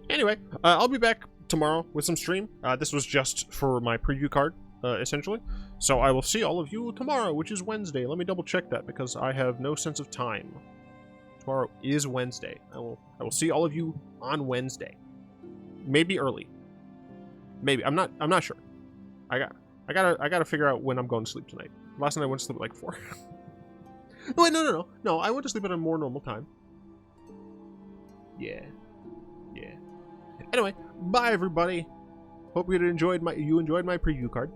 Anyway, I'll be back tomorrow with some stream. This was just for my preview card, essentially. So I will see all of you tomorrow, which is Wednesday. Let me double check that because I have no sense of time. Tomorrow is Wednesday. I will see all of you on Wednesday. Maybe early. Maybe. I'm not sure. I gotta figure out when I'm going to sleep tonight. Last night I went to sleep at like 4. No, wait, no. No, I went to sleep at a more normal time. Yeah. Anyway, bye everybody. Hope you enjoyed my preview card.